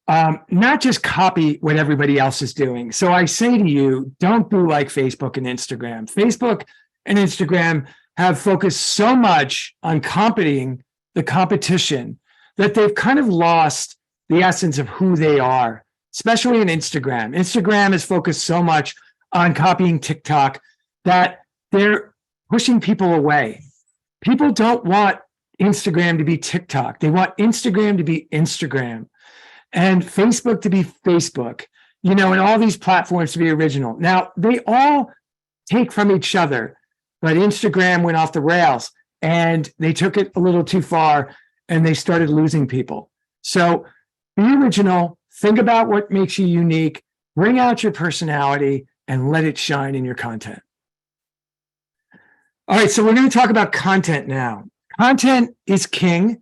not just copy what everybody else is doing. So I say to you, don't do like Facebook and Instagram. Facebook and Instagram have focused so much on copying the competition that they've kind of lost the essence of who they are, especially in Instagram. Instagram is focused so much on copying TikTok that they're pushing people away. People don't want Instagram to be TikTok. They want Instagram to be Instagram and Facebook to be Facebook, you know, and all these platforms to be original. Now, they all take from each other, but Instagram went off the rails and they took it a little too far and they started losing people. So be original, think about what makes you unique, bring out your personality, and let it shine in your content. All right, so we're going to talk about content now. Content is king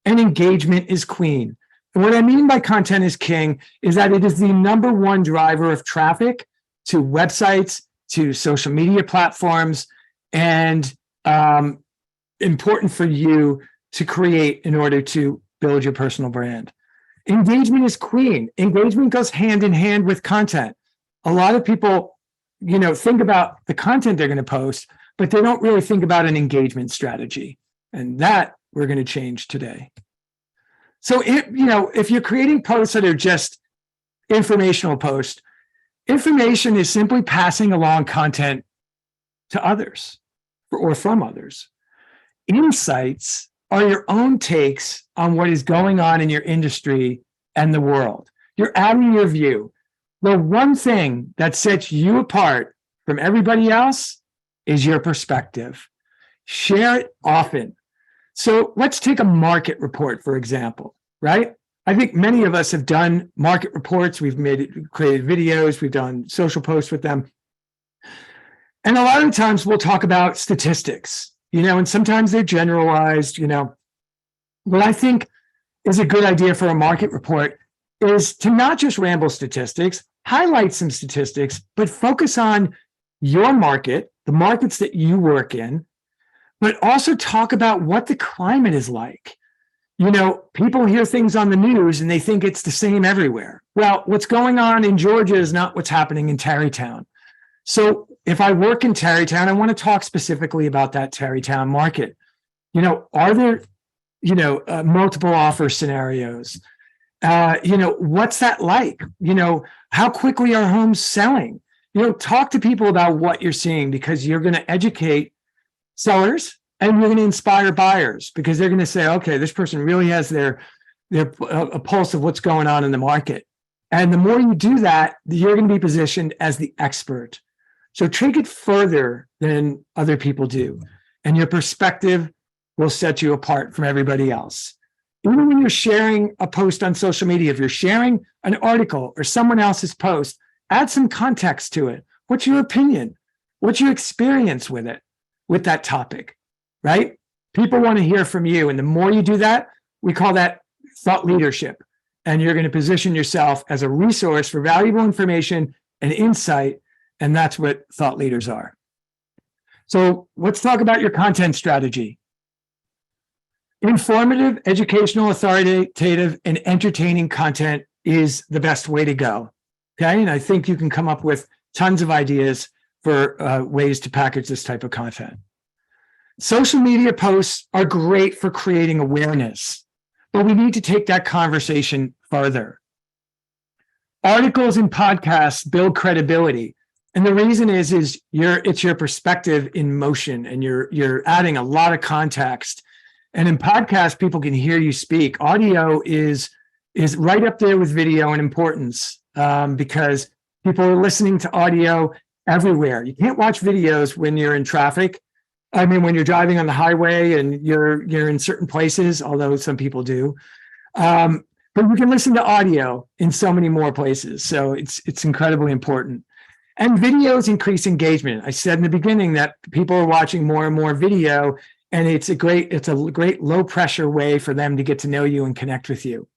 and engagement is queen. And what I mean by content is king is that it is the #1 driver of traffic to websites, to social media platforms, and important for you to create in order to build your personal brand. Engagement is queen. Engagement goes hand in hand with content. A lot of people, you know, think about the content they're going to post, but they don't really think about an engagement strategy. And that we're going to change today. So, if you're creating posts that are just informational posts, information is simply passing along content to others or from others. Insights are your own takes on what is going on in your industry and the world. You're adding your view. The one thing that sets you apart from everybody else is your perspective. Share it often. So let's take a market report, for example, right? I think many of us have done market reports. We've created videos. We've done social posts with them. And a lot of times we'll talk about statistics, and sometimes they're generalized, What I think is a good idea for a market report is to not just ramble statistics, highlight some statistics, but focus on your market, the markets that you work in, but also talk about what the climate is like. People hear things on the news and they think it's the same everywhere. Well, what's going on in Georgia is not what's happening in Tarrytown. So if I work in Tarrytown, I want to talk specifically about that Tarrytown market. Are there, multiple offer scenarios? What's that like? How quickly are homes selling? Talk to people about what you're seeing, because you're going to educate sellers and you're going to inspire buyers, because they're going to say, okay, this person really has a pulse of what's going on in the market. And the more you do that, you're going to be positioned as the expert. So take it further than other people do, and your perspective will set you apart from everybody else. Even when you're sharing a post on social media, if you're sharing an article or someone else's post, add some context to it. What's your opinion? What's your experience with it, with that topic, right? People want to hear from you. And the more you do that, we call that thought leadership. And you're going to position yourself as a resource for valuable information and insight. And that's what thought leaders are. So let's talk about your content strategy. Informative, educational, authoritative, and entertaining content is the best way to go. Okay. And I think you can come up with tons of ideas for ways to package this type of content. Social media posts are great for creating awareness, but we need to take that conversation further. Articles and podcasts build credibility. And the reason is it's your perspective in motion, and you're adding a lot of context. And in podcasts, people can hear you speak. Audio is right up there with video in importance, because people are listening to audio everywhere. You can't watch videos when you're in traffic. I mean, when you're driving on the highway and you're in certain places, although some people do. But you can listen to audio in so many more places. So it's incredibly important. And videos increase engagement. I said in the beginning that people are watching more and more video, and it's a great low pressure way for them to get to know you and connect with you.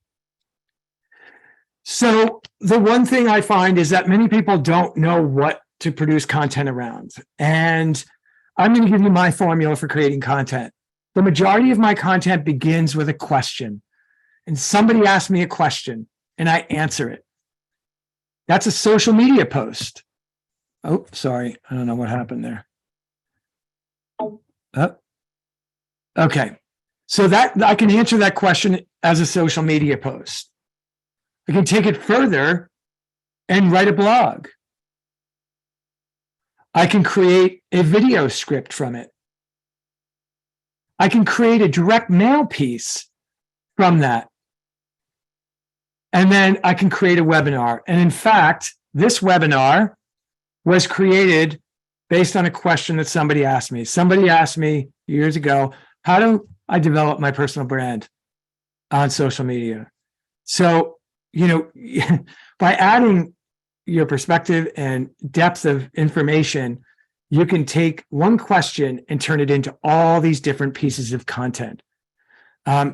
So the one thing I find is that many people don't know what to produce content around. And I'm going to give you my formula for creating content. The majority of my content begins with a question. And somebody asks me a question and I answer it. That's a social media post. Oh, sorry. I don't know what happened there. Okay. So that I can answer that question as a social media post. I can take it further and write a blog. I can create a video script from it. I can create a direct mail piece from that. And then I can create a webinar. And in fact, this webinar was created based on a question that somebody asked me. Somebody asked me years ago, how do I develop my personal brand on social media? So, by adding your perspective and depth of information, you can take one question and turn it into all these different pieces of content.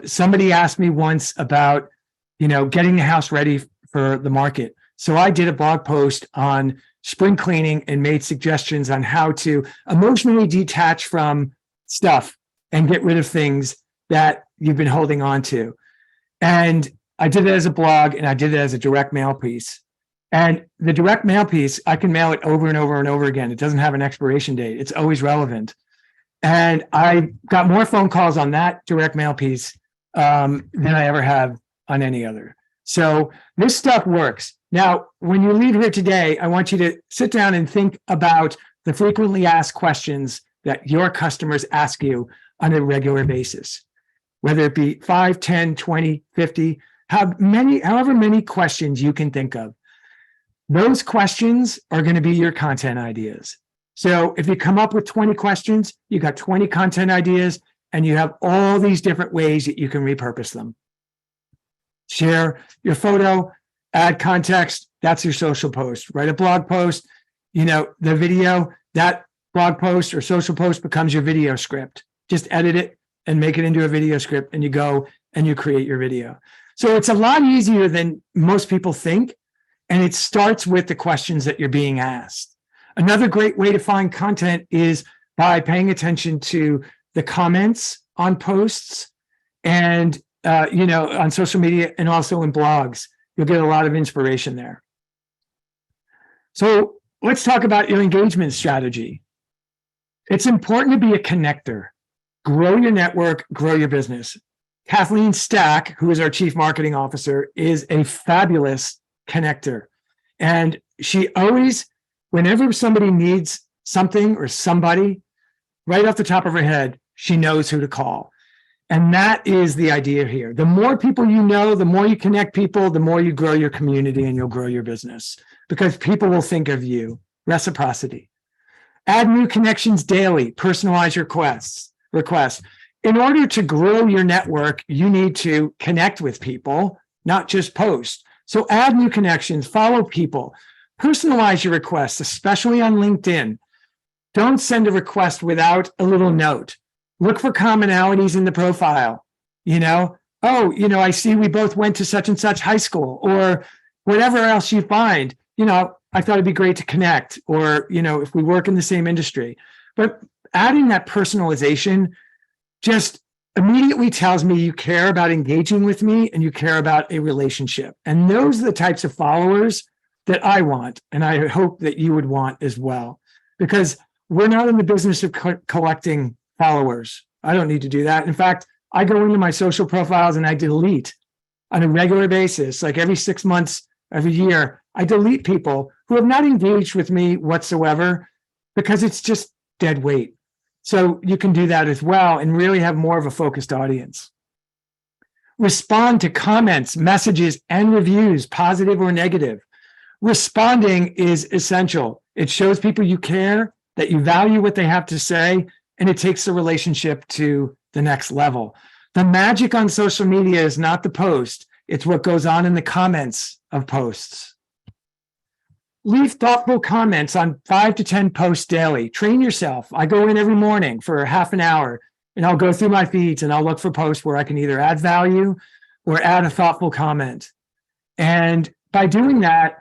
Somebody asked me once about, getting the house ready for the market. So I did a blog post on spring cleaning and made suggestions on how to emotionally detach from stuff and get rid of things that you've been holding on to. And I did it as a blog, and I did it as a direct mail piece. And the direct mail piece, I can mail it over and over and over again. It doesn't have an expiration date. It's always relevant. And I got more phone calls on that direct mail piece than I ever have on any other. So this stuff works. Now, when you leave here today, I want you to sit down and think about the frequently asked questions that your customers ask you on a regular basis. whether it be 5, 10, 20, 50, however many questions you can think of. Those questions are going to be your content ideas. So if you come up with 20 questions, you got 20 content ideas, and you have all these different ways that you can repurpose them. Share your photo, add context, that's your social post. Write a blog post, the video, that blog post or social post becomes your video script. Just edit it and make it into a video script, and you go and you create your video. So it's a lot easier than most people think, and it starts with the questions that you're being asked. Another great way to find content is by paying attention to the comments on posts and, on social media and also in blogs. You'll get a lot of inspiration there. So let's talk about your engagement strategy. It's important to be a connector. Grow your network, grow your business. Kathleen Stack, who is our Chief Marketing Officer, is a fabulous connector. And she always, whenever somebody needs something or somebody, right off the top of her head, she knows who to call. And that is the idea here. The more people you know, the more you connect people, the more you grow your community and you'll grow your business, because people will think of you. Reciprocity. Add new connections daily. Personalize your requests. In order to grow your network, you need to connect with people, not just post. So add new connections, follow people, personalize your requests, especially on LinkedIn. Don't send a request without a little note. Look for commonalities in the profile. I see we both went to such and such high school, or whatever else you find. I thought it'd be great to connect, or, if we work in the same industry. But adding that personalization just immediately tells me you care about engaging with me and you care about a relationship. And those are the types of followers that I want. And I hope that you would want as well, because we're not in the business of collecting followers. I don't need to do that. In fact, I go into my social profiles and I delete on a regular basis, like every 6 months, every year, I delete people who have not engaged with me whatsoever, because it's just dead weight. So you can do that as well and really have more of a focused audience. Respond to comments, messages, and reviews, positive or negative. Responding is essential. It shows people you care, that you value what they have to say, and it takes the relationship to the next level. The magic on social media is not the post. It's what goes on in the comments of posts. Leave thoughtful comments on 5 to 10 posts daily. Train yourself. I go in every morning for half an hour and I'll go through my feeds and I'll look for posts where I can either add value or add a thoughtful comment. And by doing that,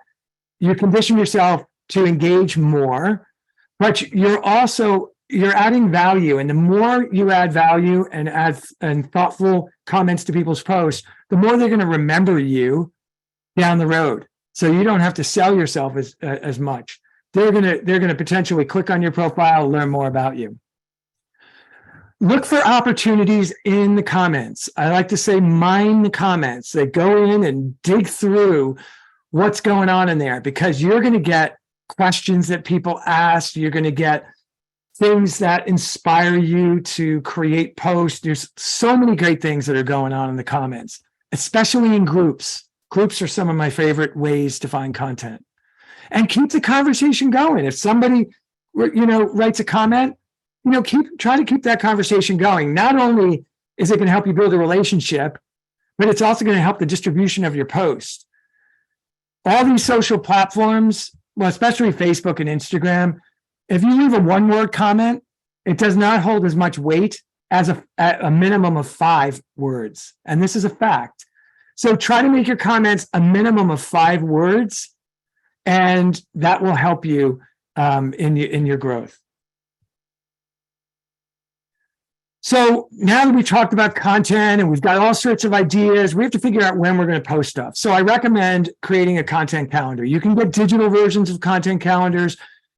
you condition yourself to engage more, but you're adding value. And the more you add value and thoughtful comments to people's posts, the more they're going to remember you down the road. So you don't have to sell yourself as much. They're gonna potentially click on your profile, learn more about you. Look for opportunities in the comments. I like to say mine the comments. They go in and dig through what's going on in there, because you're going to get questions that people ask. You're going to get things that inspire you to create posts. There's so many great things that are going on in the comments, especially in groups. Groups are some of my favorite ways to find content. And keep the conversation going. If somebody, writes a comment, try to keep that conversation going. Not only is it going to help you build a relationship, but it's also going to help the distribution of your post. All these social platforms, well, especially Facebook and Instagram, if you leave a one-word comment, it does not hold as much weight as a minimum of 5 words. And this is a fact. So try to make your comments a minimum of 5 words, and that will help you in your growth. So now that we talked about content and we've got all sorts of ideas, we have to figure out when we're going to post stuff. So I recommend creating a content calendar. You can get digital versions of content calendars.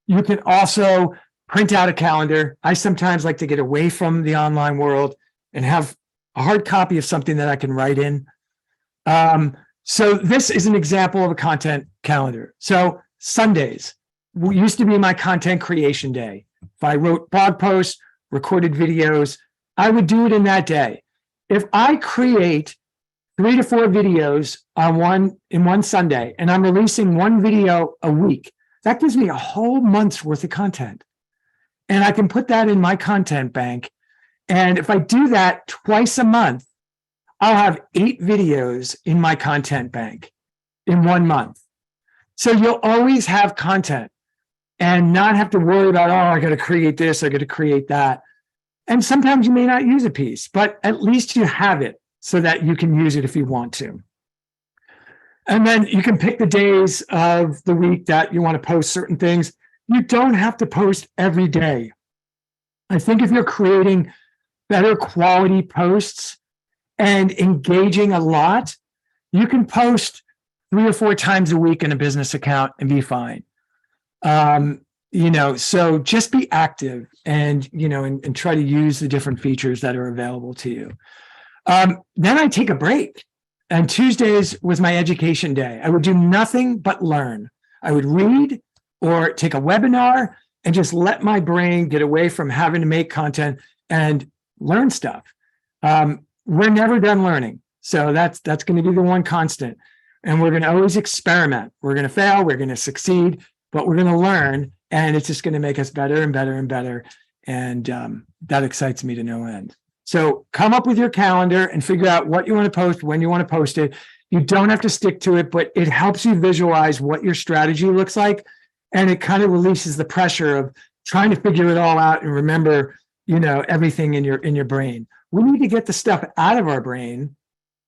You can also print out a calendar. I sometimes like to get away from the online world and have a hard copy of something that I can write in. So this is an example of a content calendar. So Sundays used to be my content creation day. If I wrote blog posts, recorded videos, I would do it in that day. if I create 3 to 4 videos in one Sunday, and I'm releasing one video a week, that gives me a whole month's worth of content. And I can put that in my content bank. And if I do that twice a month, I'll have 8 videos in my content bank in 1 month. So you'll always have content and not have to worry about, oh, I got to create this, I got to create that. And sometimes you may not use a piece, but at least you have it so that you can use it if you want to. And then you can pick the days of the week that you want to post certain things. You don't have to post every day. I think if you're creating better quality posts and engaging a lot, you can post 3 or 4 times a week in a business account and be fine. So just be active and try to use the different features that are available to you. Then I take a break. And Tuesdays was my education day. I would do nothing but learn. I would read or take a webinar and just let my brain get away from having to make content and learn stuff. We're never done learning. So that's going to be the one constant. And we're going to always experiment. We're going to fail, we're going to succeed, but we're going to learn. And it's just going to make us better and better and better. And that excites me to no end. So come up with your calendar and figure out what you want to post, when you want to post it. You don't have to stick to it, but it helps you visualize what your strategy looks like. And it kind of releases the pressure of trying to figure it all out and remember, everything in your brain. We need to get the stuff out of our brain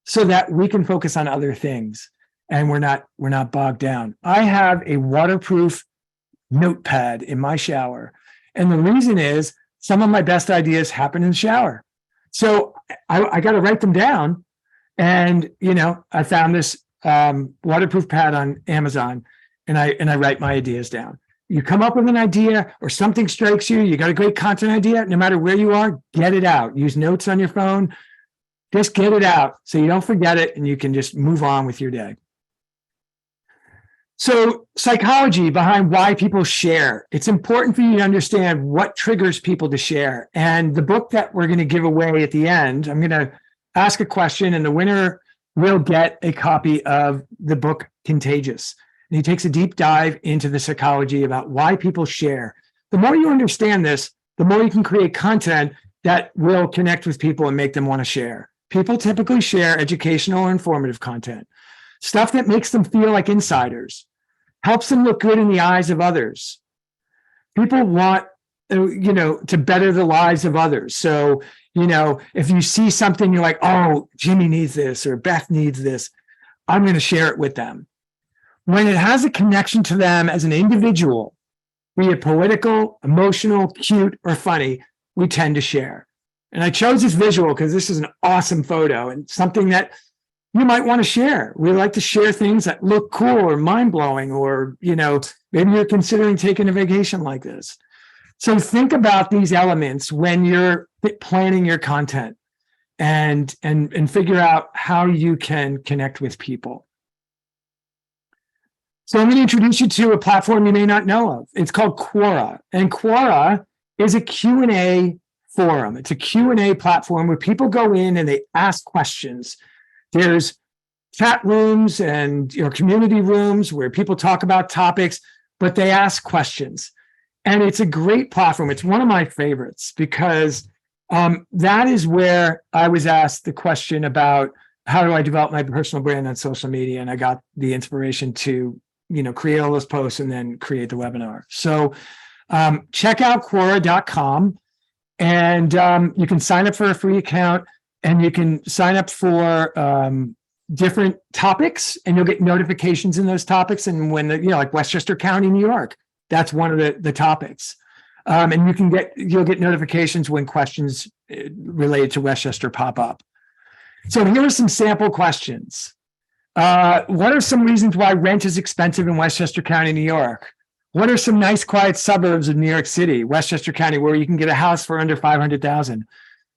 so that we can focus on other things and we're not bogged down. I have a waterproof notepad in my shower. And the reason is some of my best ideas happen in the shower. So I got to write them down. And, I found this waterproof pad on Amazon and I write my ideas down. You come up with an idea or something strikes you, you got a great content idea, no matter where you are, get it out. Use notes on your phone. Just get it out so you don't forget it and you can just move on with your day. So psychology behind why people share. It's important for you to understand what triggers people to share. And the book that we're going to give away at the end, I'm going to ask a question and the winner will get a copy of the book Contagious. And he takes a deep dive into the psychology about why people share. The more you understand this, the more you can create content that will connect with people and make them want to share. People typically share educational or informative content, stuff that makes them feel like insiders, helps them look good in the eyes of others. People want, to better the lives of others. So, if you see something, you're like, oh, Jimmy needs this or Beth needs this, I'm going to share it with them. When it has a connection to them as an individual, be it political, emotional, cute, or funny, we tend to share. And I chose this visual because this is an awesome photo and something that you might want to share. We like to share things that look cool or mind-blowing, or, maybe you're considering taking a vacation like this. So think about these elements when you're planning your content and figure out how you can connect with people. So I'm going to introduce you to a platform you may not know of. It's called Quora. And Quora is a Q&A forum. It's a Q&A platform where people go in and they ask questions. There's chat rooms and community rooms where people talk about topics, but they ask questions. And it's a great platform. It's one of my favorites because that is where I was asked the question about how do I develop my personal brand on social media? And I got the inspiration to create all those posts and then create the webinar. So check out Quora.com and you can sign up for a free account and you can sign up for different topics and you'll get notifications in those topics. And when like Westchester County, New York, that's one of the topics. And you'll get notifications when questions related to Westchester pop up. So here are some sample questions. What are some reasons why rent is expensive in Westchester County, New York? What are some nice, quiet suburbs of New York City, Westchester County, where you can get a house for under $500,000?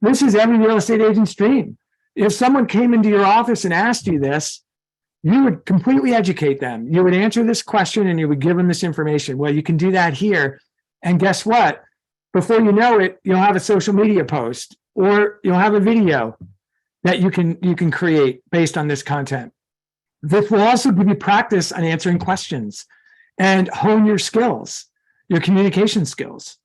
This is every real estate agent's dream. If someone came into your office and asked you this, you would completely educate them. You would answer this question and you would give them this information. Well, you can do that here. And guess what? Before you know it, you'll have a social media post or you'll have a video that you can create based on this content. This will also give you practice on answering questions and hone your skills, your communication skills.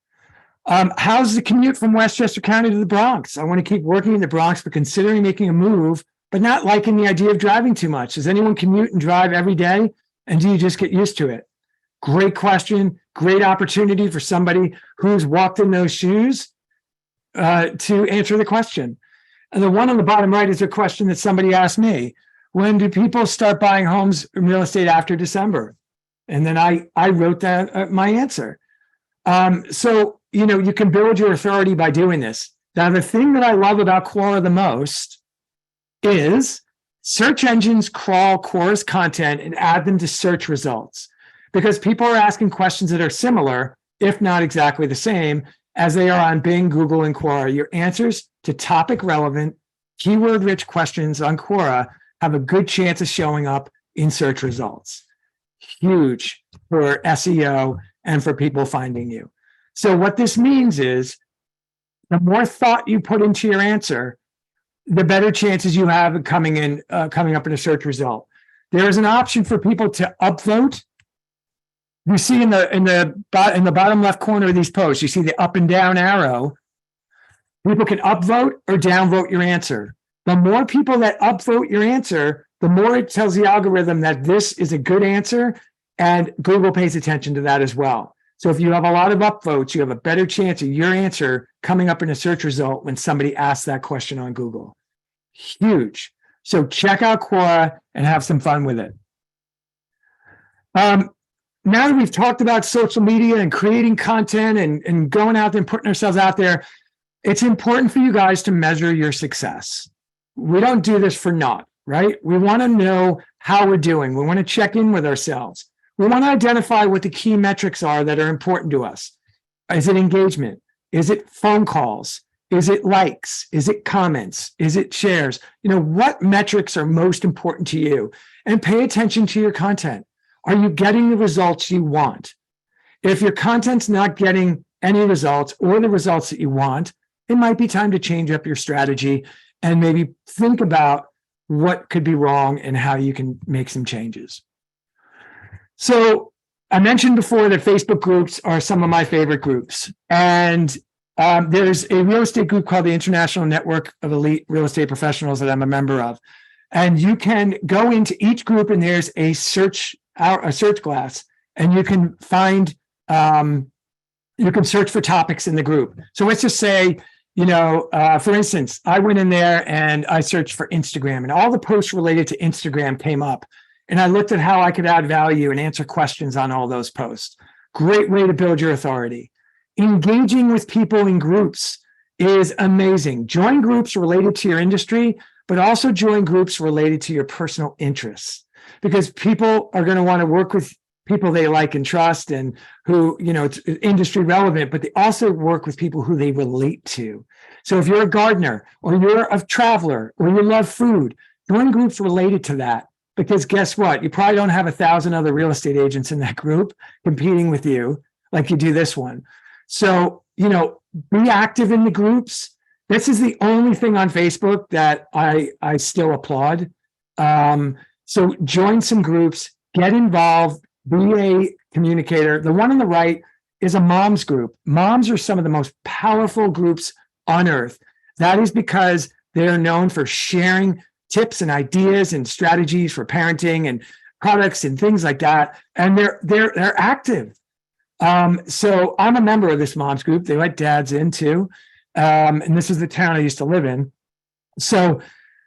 How's the commute from Westchester County to the Bronx? I want to keep working in the Bronx, but considering making a move, but not liking the idea of driving too much. Does anyone commute and drive every day? And do you just get used to it? Great question. Great opportunity for somebody who's walked in those shoes to answer the question. And the one on the bottom right is a question that somebody asked me. When do people start buying homes in real estate after December? And then I wrote that my answer. So, you can build your authority by doing this. Now, the thing that I love about Quora the most is search engines crawl Quora's content and add them to search results, because people are asking questions that are similar, if not exactly the same, as they are on Bing, Google, and Quora. Your answers to topic relevant, keyword rich questions on Quora have a good chance of showing up in search results. Huge for SEO and for people finding you. So what this means is the more thought you put into your answer, the better chances you have of coming up in a search result. There is an option for people to upvote. You see in the bottom left corner of these posts, you see the up and down arrow. People can upvote or downvote your answer. The more people that upvote your answer, the more it tells the algorithm that this is a good answer, and Google pays attention to that as well. So if you have a lot of upvotes, you have a better chance of your answer coming up in a search result when somebody asks that question on Google. Huge. So check out Quora and have some fun with it. Now that we've talked about social media and creating content and going out there and putting ourselves out there, it's important for you guys to measure your success. We don't do this for naught, right? We want to know how we're doing. We want to check in with ourselves. We want to identify what the key metrics are that are important to us. Is it engagement? Is it phone calls? Is it likes? Is it comments? Is it shares? What metrics are most important to you? And pay attention to your content. Are you getting the results you want? If your content's not getting any results or the results that you want, it might be time to change up your strategy and maybe think about what could be wrong and how you can make some changes. So I mentioned before that Facebook groups are some of my favorite groups. And there's a real estate group called the International Network of Elite Real Estate Professionals that I'm a member of. And you can go into each group and there's a search glass, and you can find, you can search for topics in the group. So let's just say, for instance, I went in there and I searched for Instagram, and all the posts related to Instagram came up. And I looked at how I could add value and answer questions on all those posts. Great way to build your authority. Engaging with people in groups is amazing. Join groups related to your industry, but also join groups related to your personal interests, because people are going to want to work with people they like and trust and who, it's industry relevant, but they also work with people who they relate to. So if you're a gardener or you're a traveler or you love food, join groups related to that. Because guess what? You probably don't have 1,000 other real estate agents in that group competing with you like you do this one. So, be active in the groups. This is the only thing on Facebook that I still applaud. So join some groups, get involved, be a communicator. The one on the right is a moms group. Moms are some of the most powerful groups on earth. That is because they are known for sharing tips and ideas and strategies for parenting and products and things like that. And they're active. So I'm a member of this moms group. They let dads in too. And this is the town I used to live in. So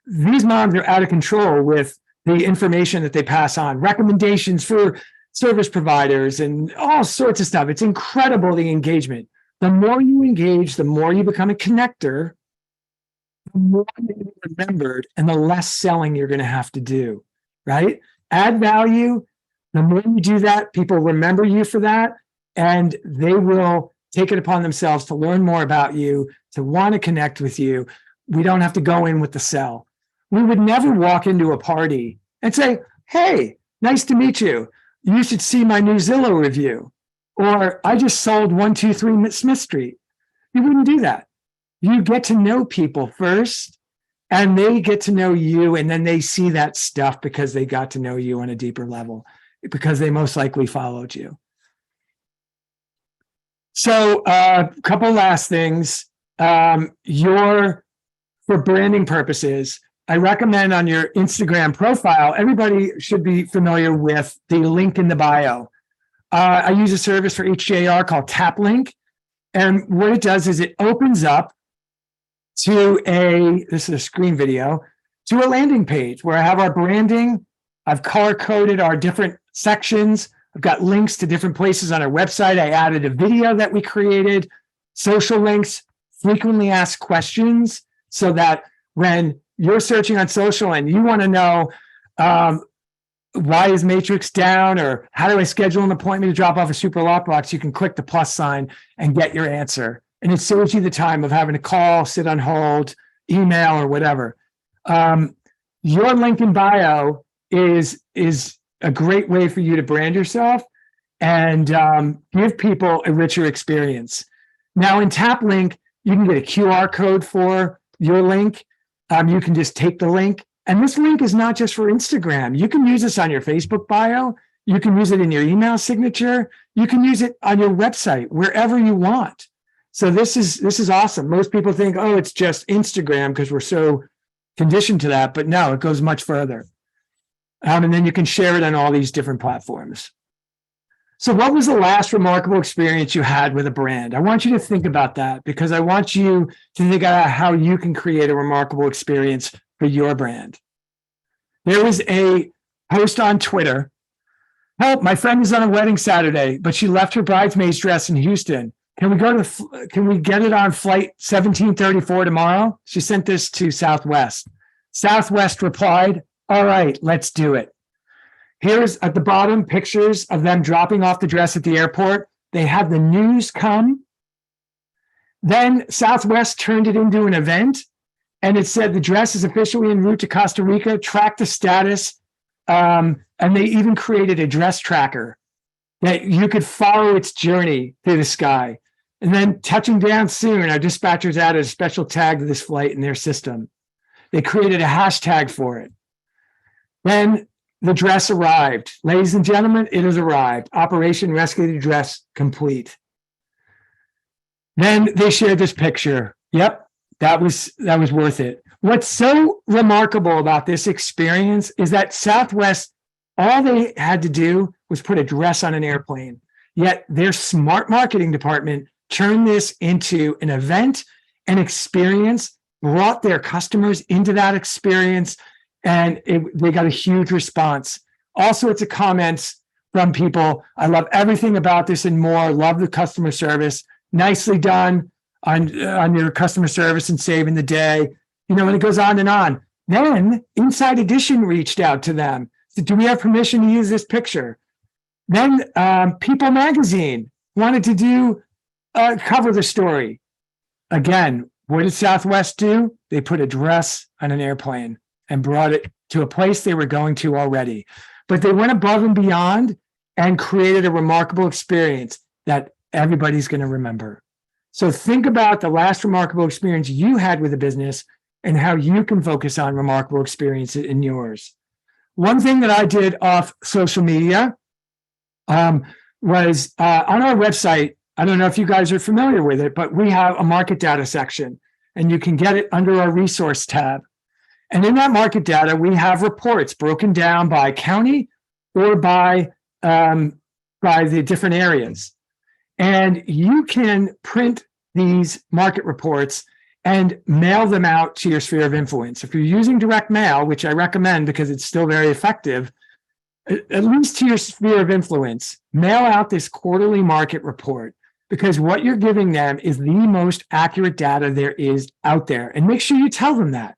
these moms are out of control with the information that they pass on, recommendations for service providers and all sorts of stuff. It's incredible, the engagement. The more you engage, the more you become a connector, the more you're remembered and the less selling you're going to have to do, right? Add value. The more you do that, people remember you for that, and they will take it upon themselves to learn more about you, to want to connect with you. We don't have to go in with the sell. We would never walk into a party and say, hey, nice to meet you. You should see my new Zillow review. Or I just sold 123 Smith Street. You wouldn't do that. You get to know people first, and they get to know you, and then they see that stuff because they got to know you on a deeper level, because they most likely followed you. So a couple last things. For branding purposes, I recommend on your Instagram profile, everybody should be familiar with the link in the bio. I use a service for HJR called TapLink. And what it does is it opens up to this is a screen video, to a landing page where I have our branding. I've color coded our different sections. I've got links to different places on our website. I added a video that we created, social links, frequently asked questions, so that when you're searching on social and you want to know why is Matrix down, or how do I schedule an appointment to drop off a super lockbox, you can click the plus sign and get your answer. And it saves you the time of having to call, sit on hold, email, or whatever. Your link in bio is a great way for you to brand yourself and give people a richer experience. Now in TapLink, you can get a QR code for your link. You can just take the link. And this link is not just for Instagram. You can use this on your Facebook bio. You can use it in your email signature. You can use it on your website, wherever you want. So this is awesome. Most people think, oh, it's just Instagram because we're so conditioned to that. But no, it goes much further. And then you can share it on all these different platforms. So what was the last remarkable experience you had with a brand? I want you to think about that, because I want you to think about how you can create a remarkable experience for your brand. There was a post on Twitter. Help, my friend is on a wedding Saturday, but she left her bridesmaid's dress in Houston. Can we get it on flight 1734 tomorrow? She sent this to Southwest. Southwest replied, all right, let's do it. Here's at the bottom pictures of them dropping off the dress at the airport. They had the news come. Then Southwest turned it into an event, and it said the dress is officially en route to Costa Rica. Track the status, and they even created a dress tracker that you could follow its journey through the sky. And then touching down soon, our dispatchers added a special tag to this flight in their system. They created a hashtag for it. Then the dress arrived. Ladies and gentlemen, it has arrived. Operation Rescue the Dress complete. Then they shared this picture. Yep, that was worth it. What's so remarkable about this experience is that Southwest, all they had to do was put a dress on an airplane. Yet their smart marketing department turned this into an event, an experience, brought their customers into that experience, and they got a huge response. All sorts of comments from people. I love everything about this and more. Love the customer service. Nicely done on your customer service and saving the day. You know, and it goes on and on. Then Inside Edition reached out to them. Said, do we have permission to use this picture? Then People Magazine wanted to cover the story. Again, what did Southwest do? They put a dress on an airplane and brought it to a place they were going to already. But they went above and beyond and created a remarkable experience that everybody's going to remember. So think about the last remarkable experience you had with a business and how you can focus on remarkable experiences in yours. One thing that I did off social media was on our website. I don't know if you guys are familiar with it, but we have a market data section, and you can get it under our resource tab. And in that market data, we have reports broken down by county or by the different areas. And you can print these market reports and mail them out to your sphere of influence. If you're using direct mail, which I recommend because it's still very effective, at least to your sphere of influence, mail out this quarterly market report, because what you're giving them is the most accurate data there is out there. And make sure you tell them that,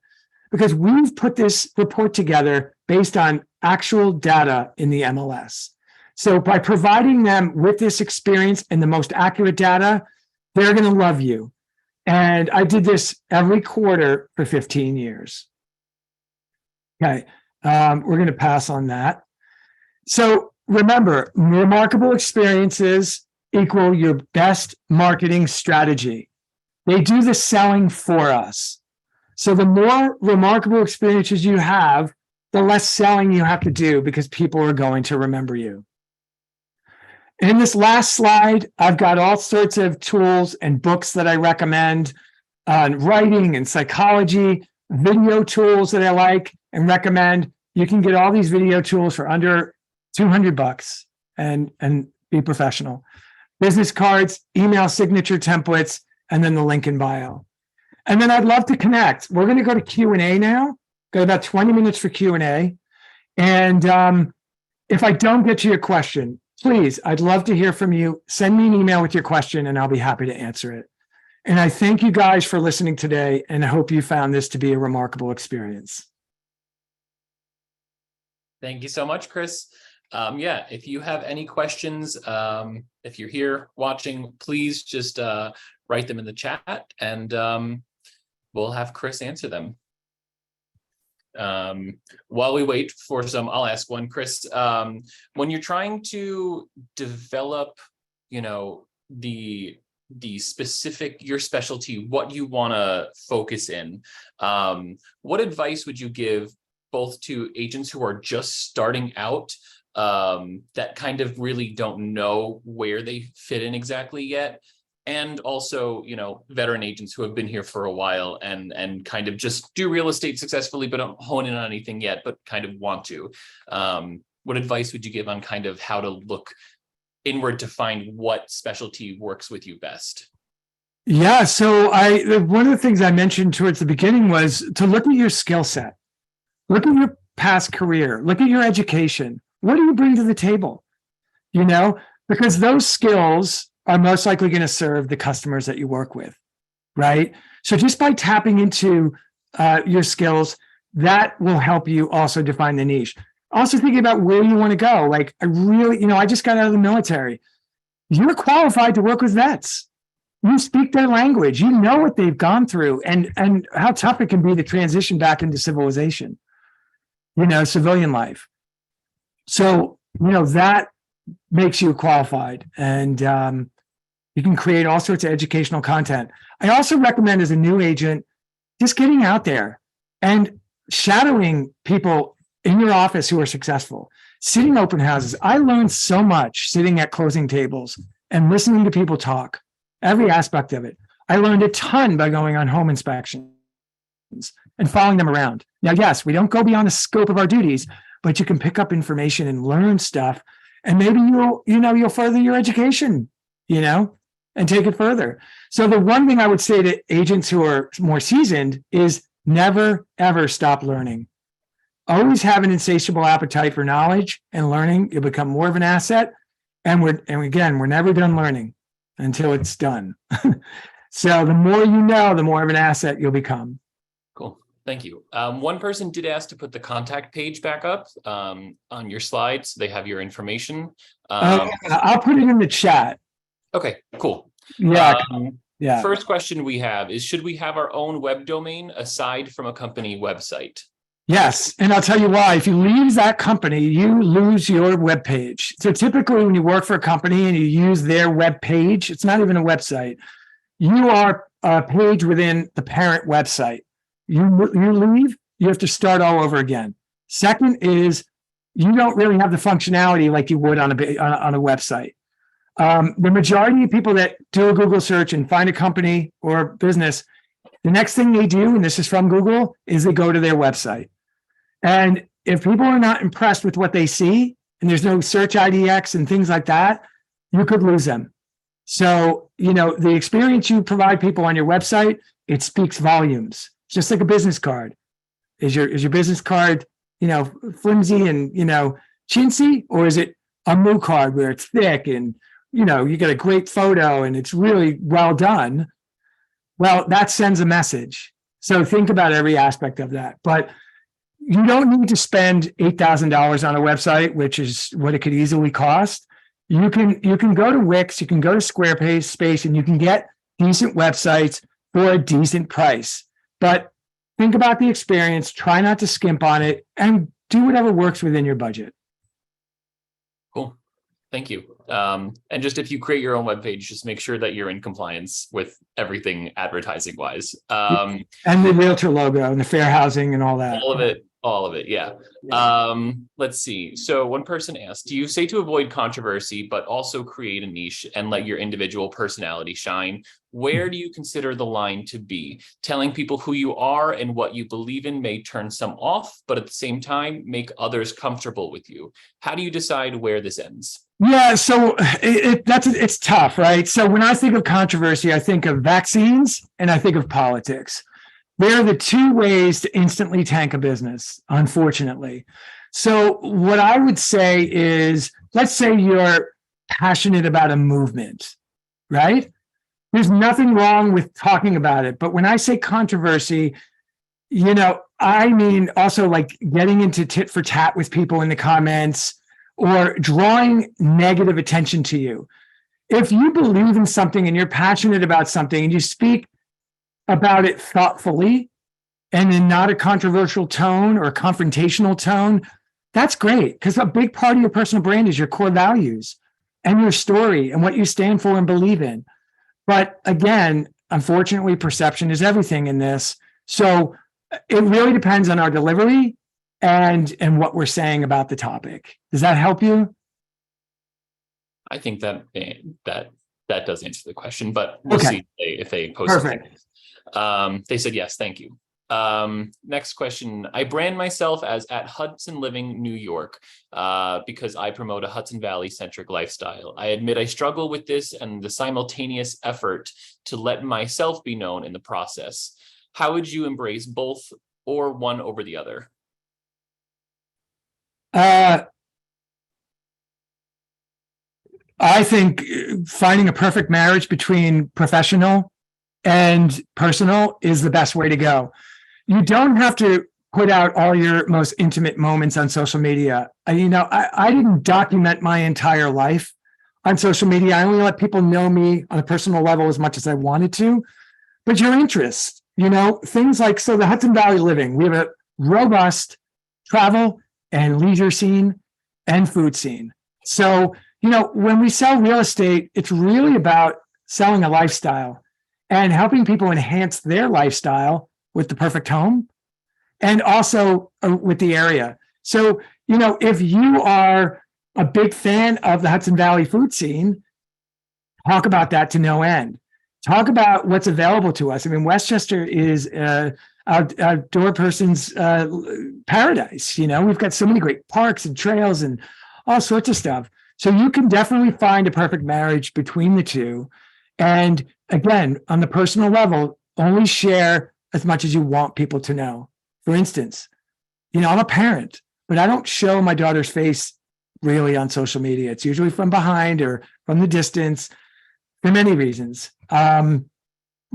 because we've put this report together based on actual data in the MLS. So by providing them with this experience and the most accurate data, they're going to love you. And I did this every quarter for 15 years. Okay, we're going to pass on that. So remember, remarkable experiences equal your best marketing strategy. They do the selling for us. So the more remarkable experiences you have, the less selling you have to do because people are going to remember you. In this last slide, I've got all sorts of tools and books that I recommend on writing and psychology, video tools that I like and recommend. You can get all these video tools for under $200 and be professional. Business cards, email signature templates, and then the link in bio. And then I'd love to connect. We're going to go to Q&A now. Got about 20 minutes for Q&A. And if I don't get to your question, please, I'd love to hear from you. Send me an email with your question and I'll be happy to answer it. And I thank you guys for listening today and I hope you found this to be a remarkable experience. Thank you so much, Chris. Yeah, if you have any questions, if you're here watching, please just write them in the chat and we'll have Chris answer them. While we wait for some, I'll ask one, Chris. When you're trying to develop, the specific, your specialty, what you want to focus in, what advice would you give both to agents who are just starting out, that kind of really don't know where they fit in exactly yet, and also, veteran agents who have been here for a while and kind of just do real estate successfully, but don't hone in on anything yet, but kind of want to. What advice would you give on kind of how to look inward to find what specialty works with you best? Yeah, so one of the things I mentioned towards the beginning was to look at your skill set, look at your past career, look at your education. What do you bring to the table? Because those skills are most likely going to serve the customers that you work with, right? So just by tapping into your skills, that will help you also define the niche. Also thinking about where you want to go. Like I just got out of the military. You're qualified to work with vets. You speak their language. You know what they've gone through and how tough it can be to transition back into civilization, civilian life. So, that makes you qualified and you can create all sorts of educational content. I also recommend as a new agent, just getting out there and shadowing people in your office who are successful, sitting open houses. I learned so much sitting at closing tables and listening to people talk, every aspect of it. I learned a ton by going on home inspections and following them around. Now, yes, we don't go beyond the scope of our duties, but you can pick up information and learn stuff. And maybe you'll further your education, and take it further. So the one thing I would say to agents who are more seasoned is never, ever stop learning. Always have an insatiable appetite for knowledge and learning. You'll become more of an asset. And we're never done learning until it's done. So the more you know, the more of an asset you'll become. Cool. Thank you. One person did ask to put the contact page back up on your slides. They have your information. I'll put it in the chat. Okay, cool. Yeah. First question we have is, should we have our own web domain aside from a company website? Yes. And I'll tell you why. If you leave that company, you lose your web page. So typically when you work for a company and you use their web page, it's not even a website. You are a page within the parent website. You leave, you have to start all over again. Second is you don't really have the functionality like you would on a website. The majority of people that do a Google search and find a company or business, the next thing they do, and this is from Google, is they go to their website. And if people are not impressed with what they see, and there's no search IDX and things like that, you could lose them. So, the experience you provide people on your website, it speaks volumes. Just like a business card. Is your business card, flimsy and, chintzy, or is it a moo card where it's thick and, you get a great photo and it's really well done? Well, that sends a message. So think about every aspect of that. But you don't need to spend $8,000 on a website, which is what it could easily cost. You can go to Wix, you can go to Squarespace, and you can get decent websites for a decent price. But think about the experience, try not to skimp on it, and do whatever works within your budget. Cool. Thank you. And just if you create your own webpage, just make sure that you're in compliance with everything advertising wise. And the realtor logo and the fair housing and all that. All of it. Yeah. Let's see. So one person asked, do you say to avoid controversy, but also create a niche and let your individual personality shine? Where do you consider the line to be? Telling people who you are and what you believe in may turn some off, but at the same time, make others comfortable with you. How do you decide where this ends? Yeah, so it's tough, right? So when I think of controversy, I think of vaccines and I think of politics. They're the two ways to instantly tank a business, unfortunately. So what I would say is, let's say you're passionate about a movement, right? There's nothing wrong with talking about it. But when I say controversy, I mean also like getting into tit for tat with people in the comments or drawing negative attention to you. If you believe in something and you're passionate about something and you speak about it thoughtfully and in not a controversial tone or a confrontational tone, that's great, because a big part of your personal brand is your core values and your story and what you stand for and believe in. But again, unfortunately, perception is everything in this. So it really depends on our delivery and what we're saying about the topic. Does that help you? I think that does answer the question, but we'll see if they post Perfect. it. They said yes, thank you. Next question. I brand myself as at Hudson Living, New York, because I promote a Hudson Valley centric lifestyle. I admit I struggle with this and the simultaneous effort to let myself be known in the process. How would you embrace both or one over the other? I think finding a perfect marriage between professional and personal is the best way to go. You don't have to put out all your most intimate moments on social media. I didn't document my entire life on social media. I only let people know me on a personal level as much as I wanted to. But your interests, things like, so the Hudson Valley Living, we have a robust travel and leisure scene and food scene. So, when we sell real estate, it's really about selling a lifestyle and helping people enhance their lifestyle with the perfect home and also with the area. So, if you are a big fan of the Hudson Valley food scene, talk about that to no end. Talk about what's available to us. I mean, Westchester is outdoor person's paradise. We've got so many great parks and trails and all sorts of stuff. So you can definitely find a perfect marriage between the two. And again, on the personal level, only share as much as you want people to know. For instance, I'm a parent, but I don't show my daughter's face really on social media. It's usually from behind or from the distance for many reasons. But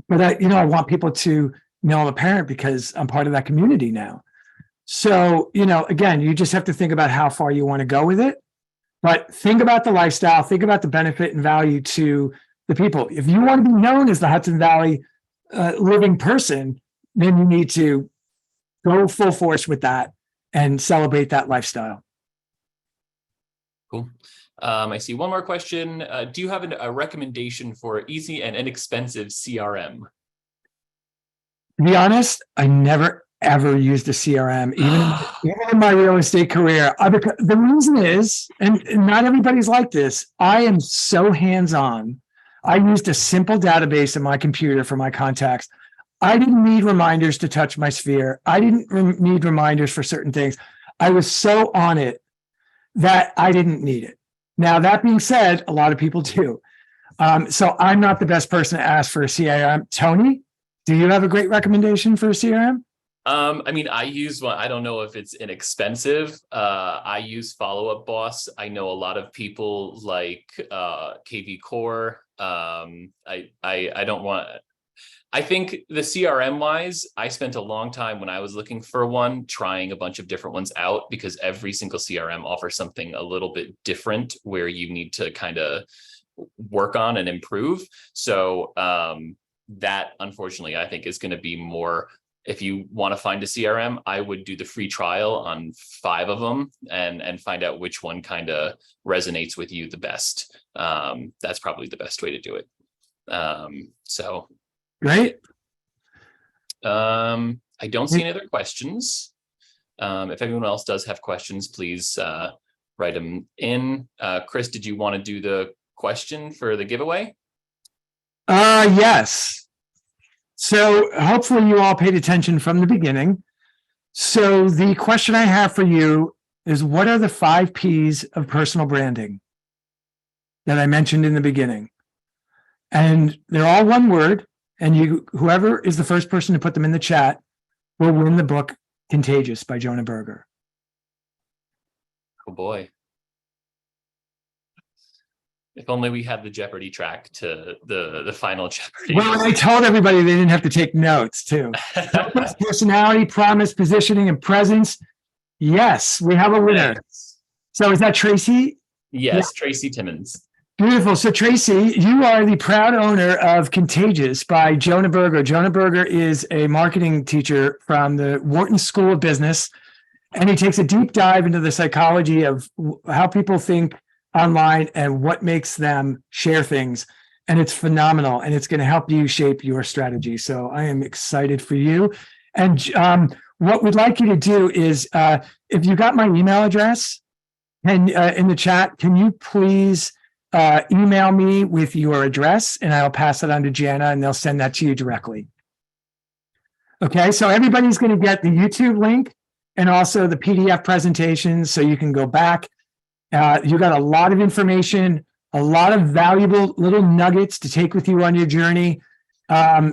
I want people to know I'm a parent because I'm part of that community now. So, again, you just have to think about how far you want to go with it. But think about the lifestyle, think about the benefit and value to the people. If you want to be known as the Hudson Valley living person, then you need to go full force with that and celebrate that lifestyle. Cool. I see one more question. Do you have a recommendation for easy and inexpensive CRM? To be honest, I never ever used a CRM, even in my real estate career. The reason is, and not everybody's like this, I am so hands-on. I used a simple database in my computer for my contacts. I didn't need reminders to touch my sphere. I didn't need reminders for certain things. I was so on it that I didn't need it. Now, that being said, a lot of people do. So I'm not the best person to ask for a CRM. Tony, do you have a great recommendation for a CRM? I use one. I don't know if it's inexpensive. I use Follow Up Boss. I know a lot of people like 𝐤𝐴𝐵. I think the CRM wise, I spent a long time when I was looking for one, trying a bunch of different ones out because every single CRM offers something a little bit different where you need to kind of work on and improve. So that, unfortunately, I think is going to be more if you want to find a CRM, I would do the free trial on 5 of them and find out which one kind of resonates with you the best. That's probably the best way to do it. So Great. I don't see any other questions. If anyone else does have questions, please write them in. Chris, did you want to do the question for the giveaway? Yes. So hopefully you all paid attention from the beginning. So the question I have for you is, what are the 5 P's of personal branding that I mentioned in the beginning? And they're all one word, and whoever is the first person to put them in the chat will win the book Contagious by Jonah Berger. Oh boy. If only we had the Jeopardy track to the final Jeopardy. Well, I told everybody they didn't have to take notes too. Personality, promise, positioning, and presence. Yes, we have a winner. So is that Tracy? Yes, Yeah. Tracy Timmons. Beautiful. So Tracy, you are the proud owner of Contagious by Jonah Berger. Jonah Berger is a marketing teacher from the Wharton School of Business, and he takes a deep dive into the psychology of how people think online and what makes them share things. And it's phenomenal, and it's going to help you shape your strategy. So I am excited for you. And what we'd like you to do is, if you got my email address and in the chat, can you please email me with your address, and I'll pass it on to Jana, and they'll send that to you directly. Okay, so everybody's going to get the YouTube link and also the PDF presentation, so you can go back. You got a lot of information, a lot of valuable little nuggets to take with you on your journey.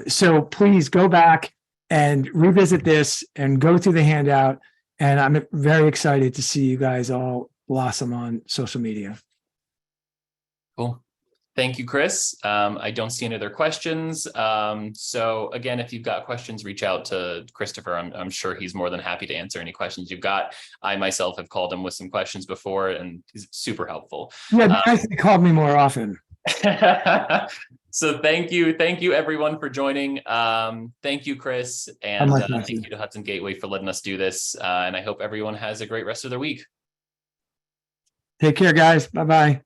So please go back and revisit this and go through the handout. And I'm very excited to see you guys all blossom on social media. Cool. Thank you, Chris. I don't see any other questions. So again, if you've got questions, reach out to Christopher. I'm sure he's more than happy to answer any questions you've got. I myself have called him with some questions before, and he's super helpful. Yeah, nice they called me more often. So thank you everyone for joining. Thank you, Chris, and thank you to Hudson Gateway for letting us do this. And I hope everyone has a great rest of their week. Take care, guys. Bye-bye.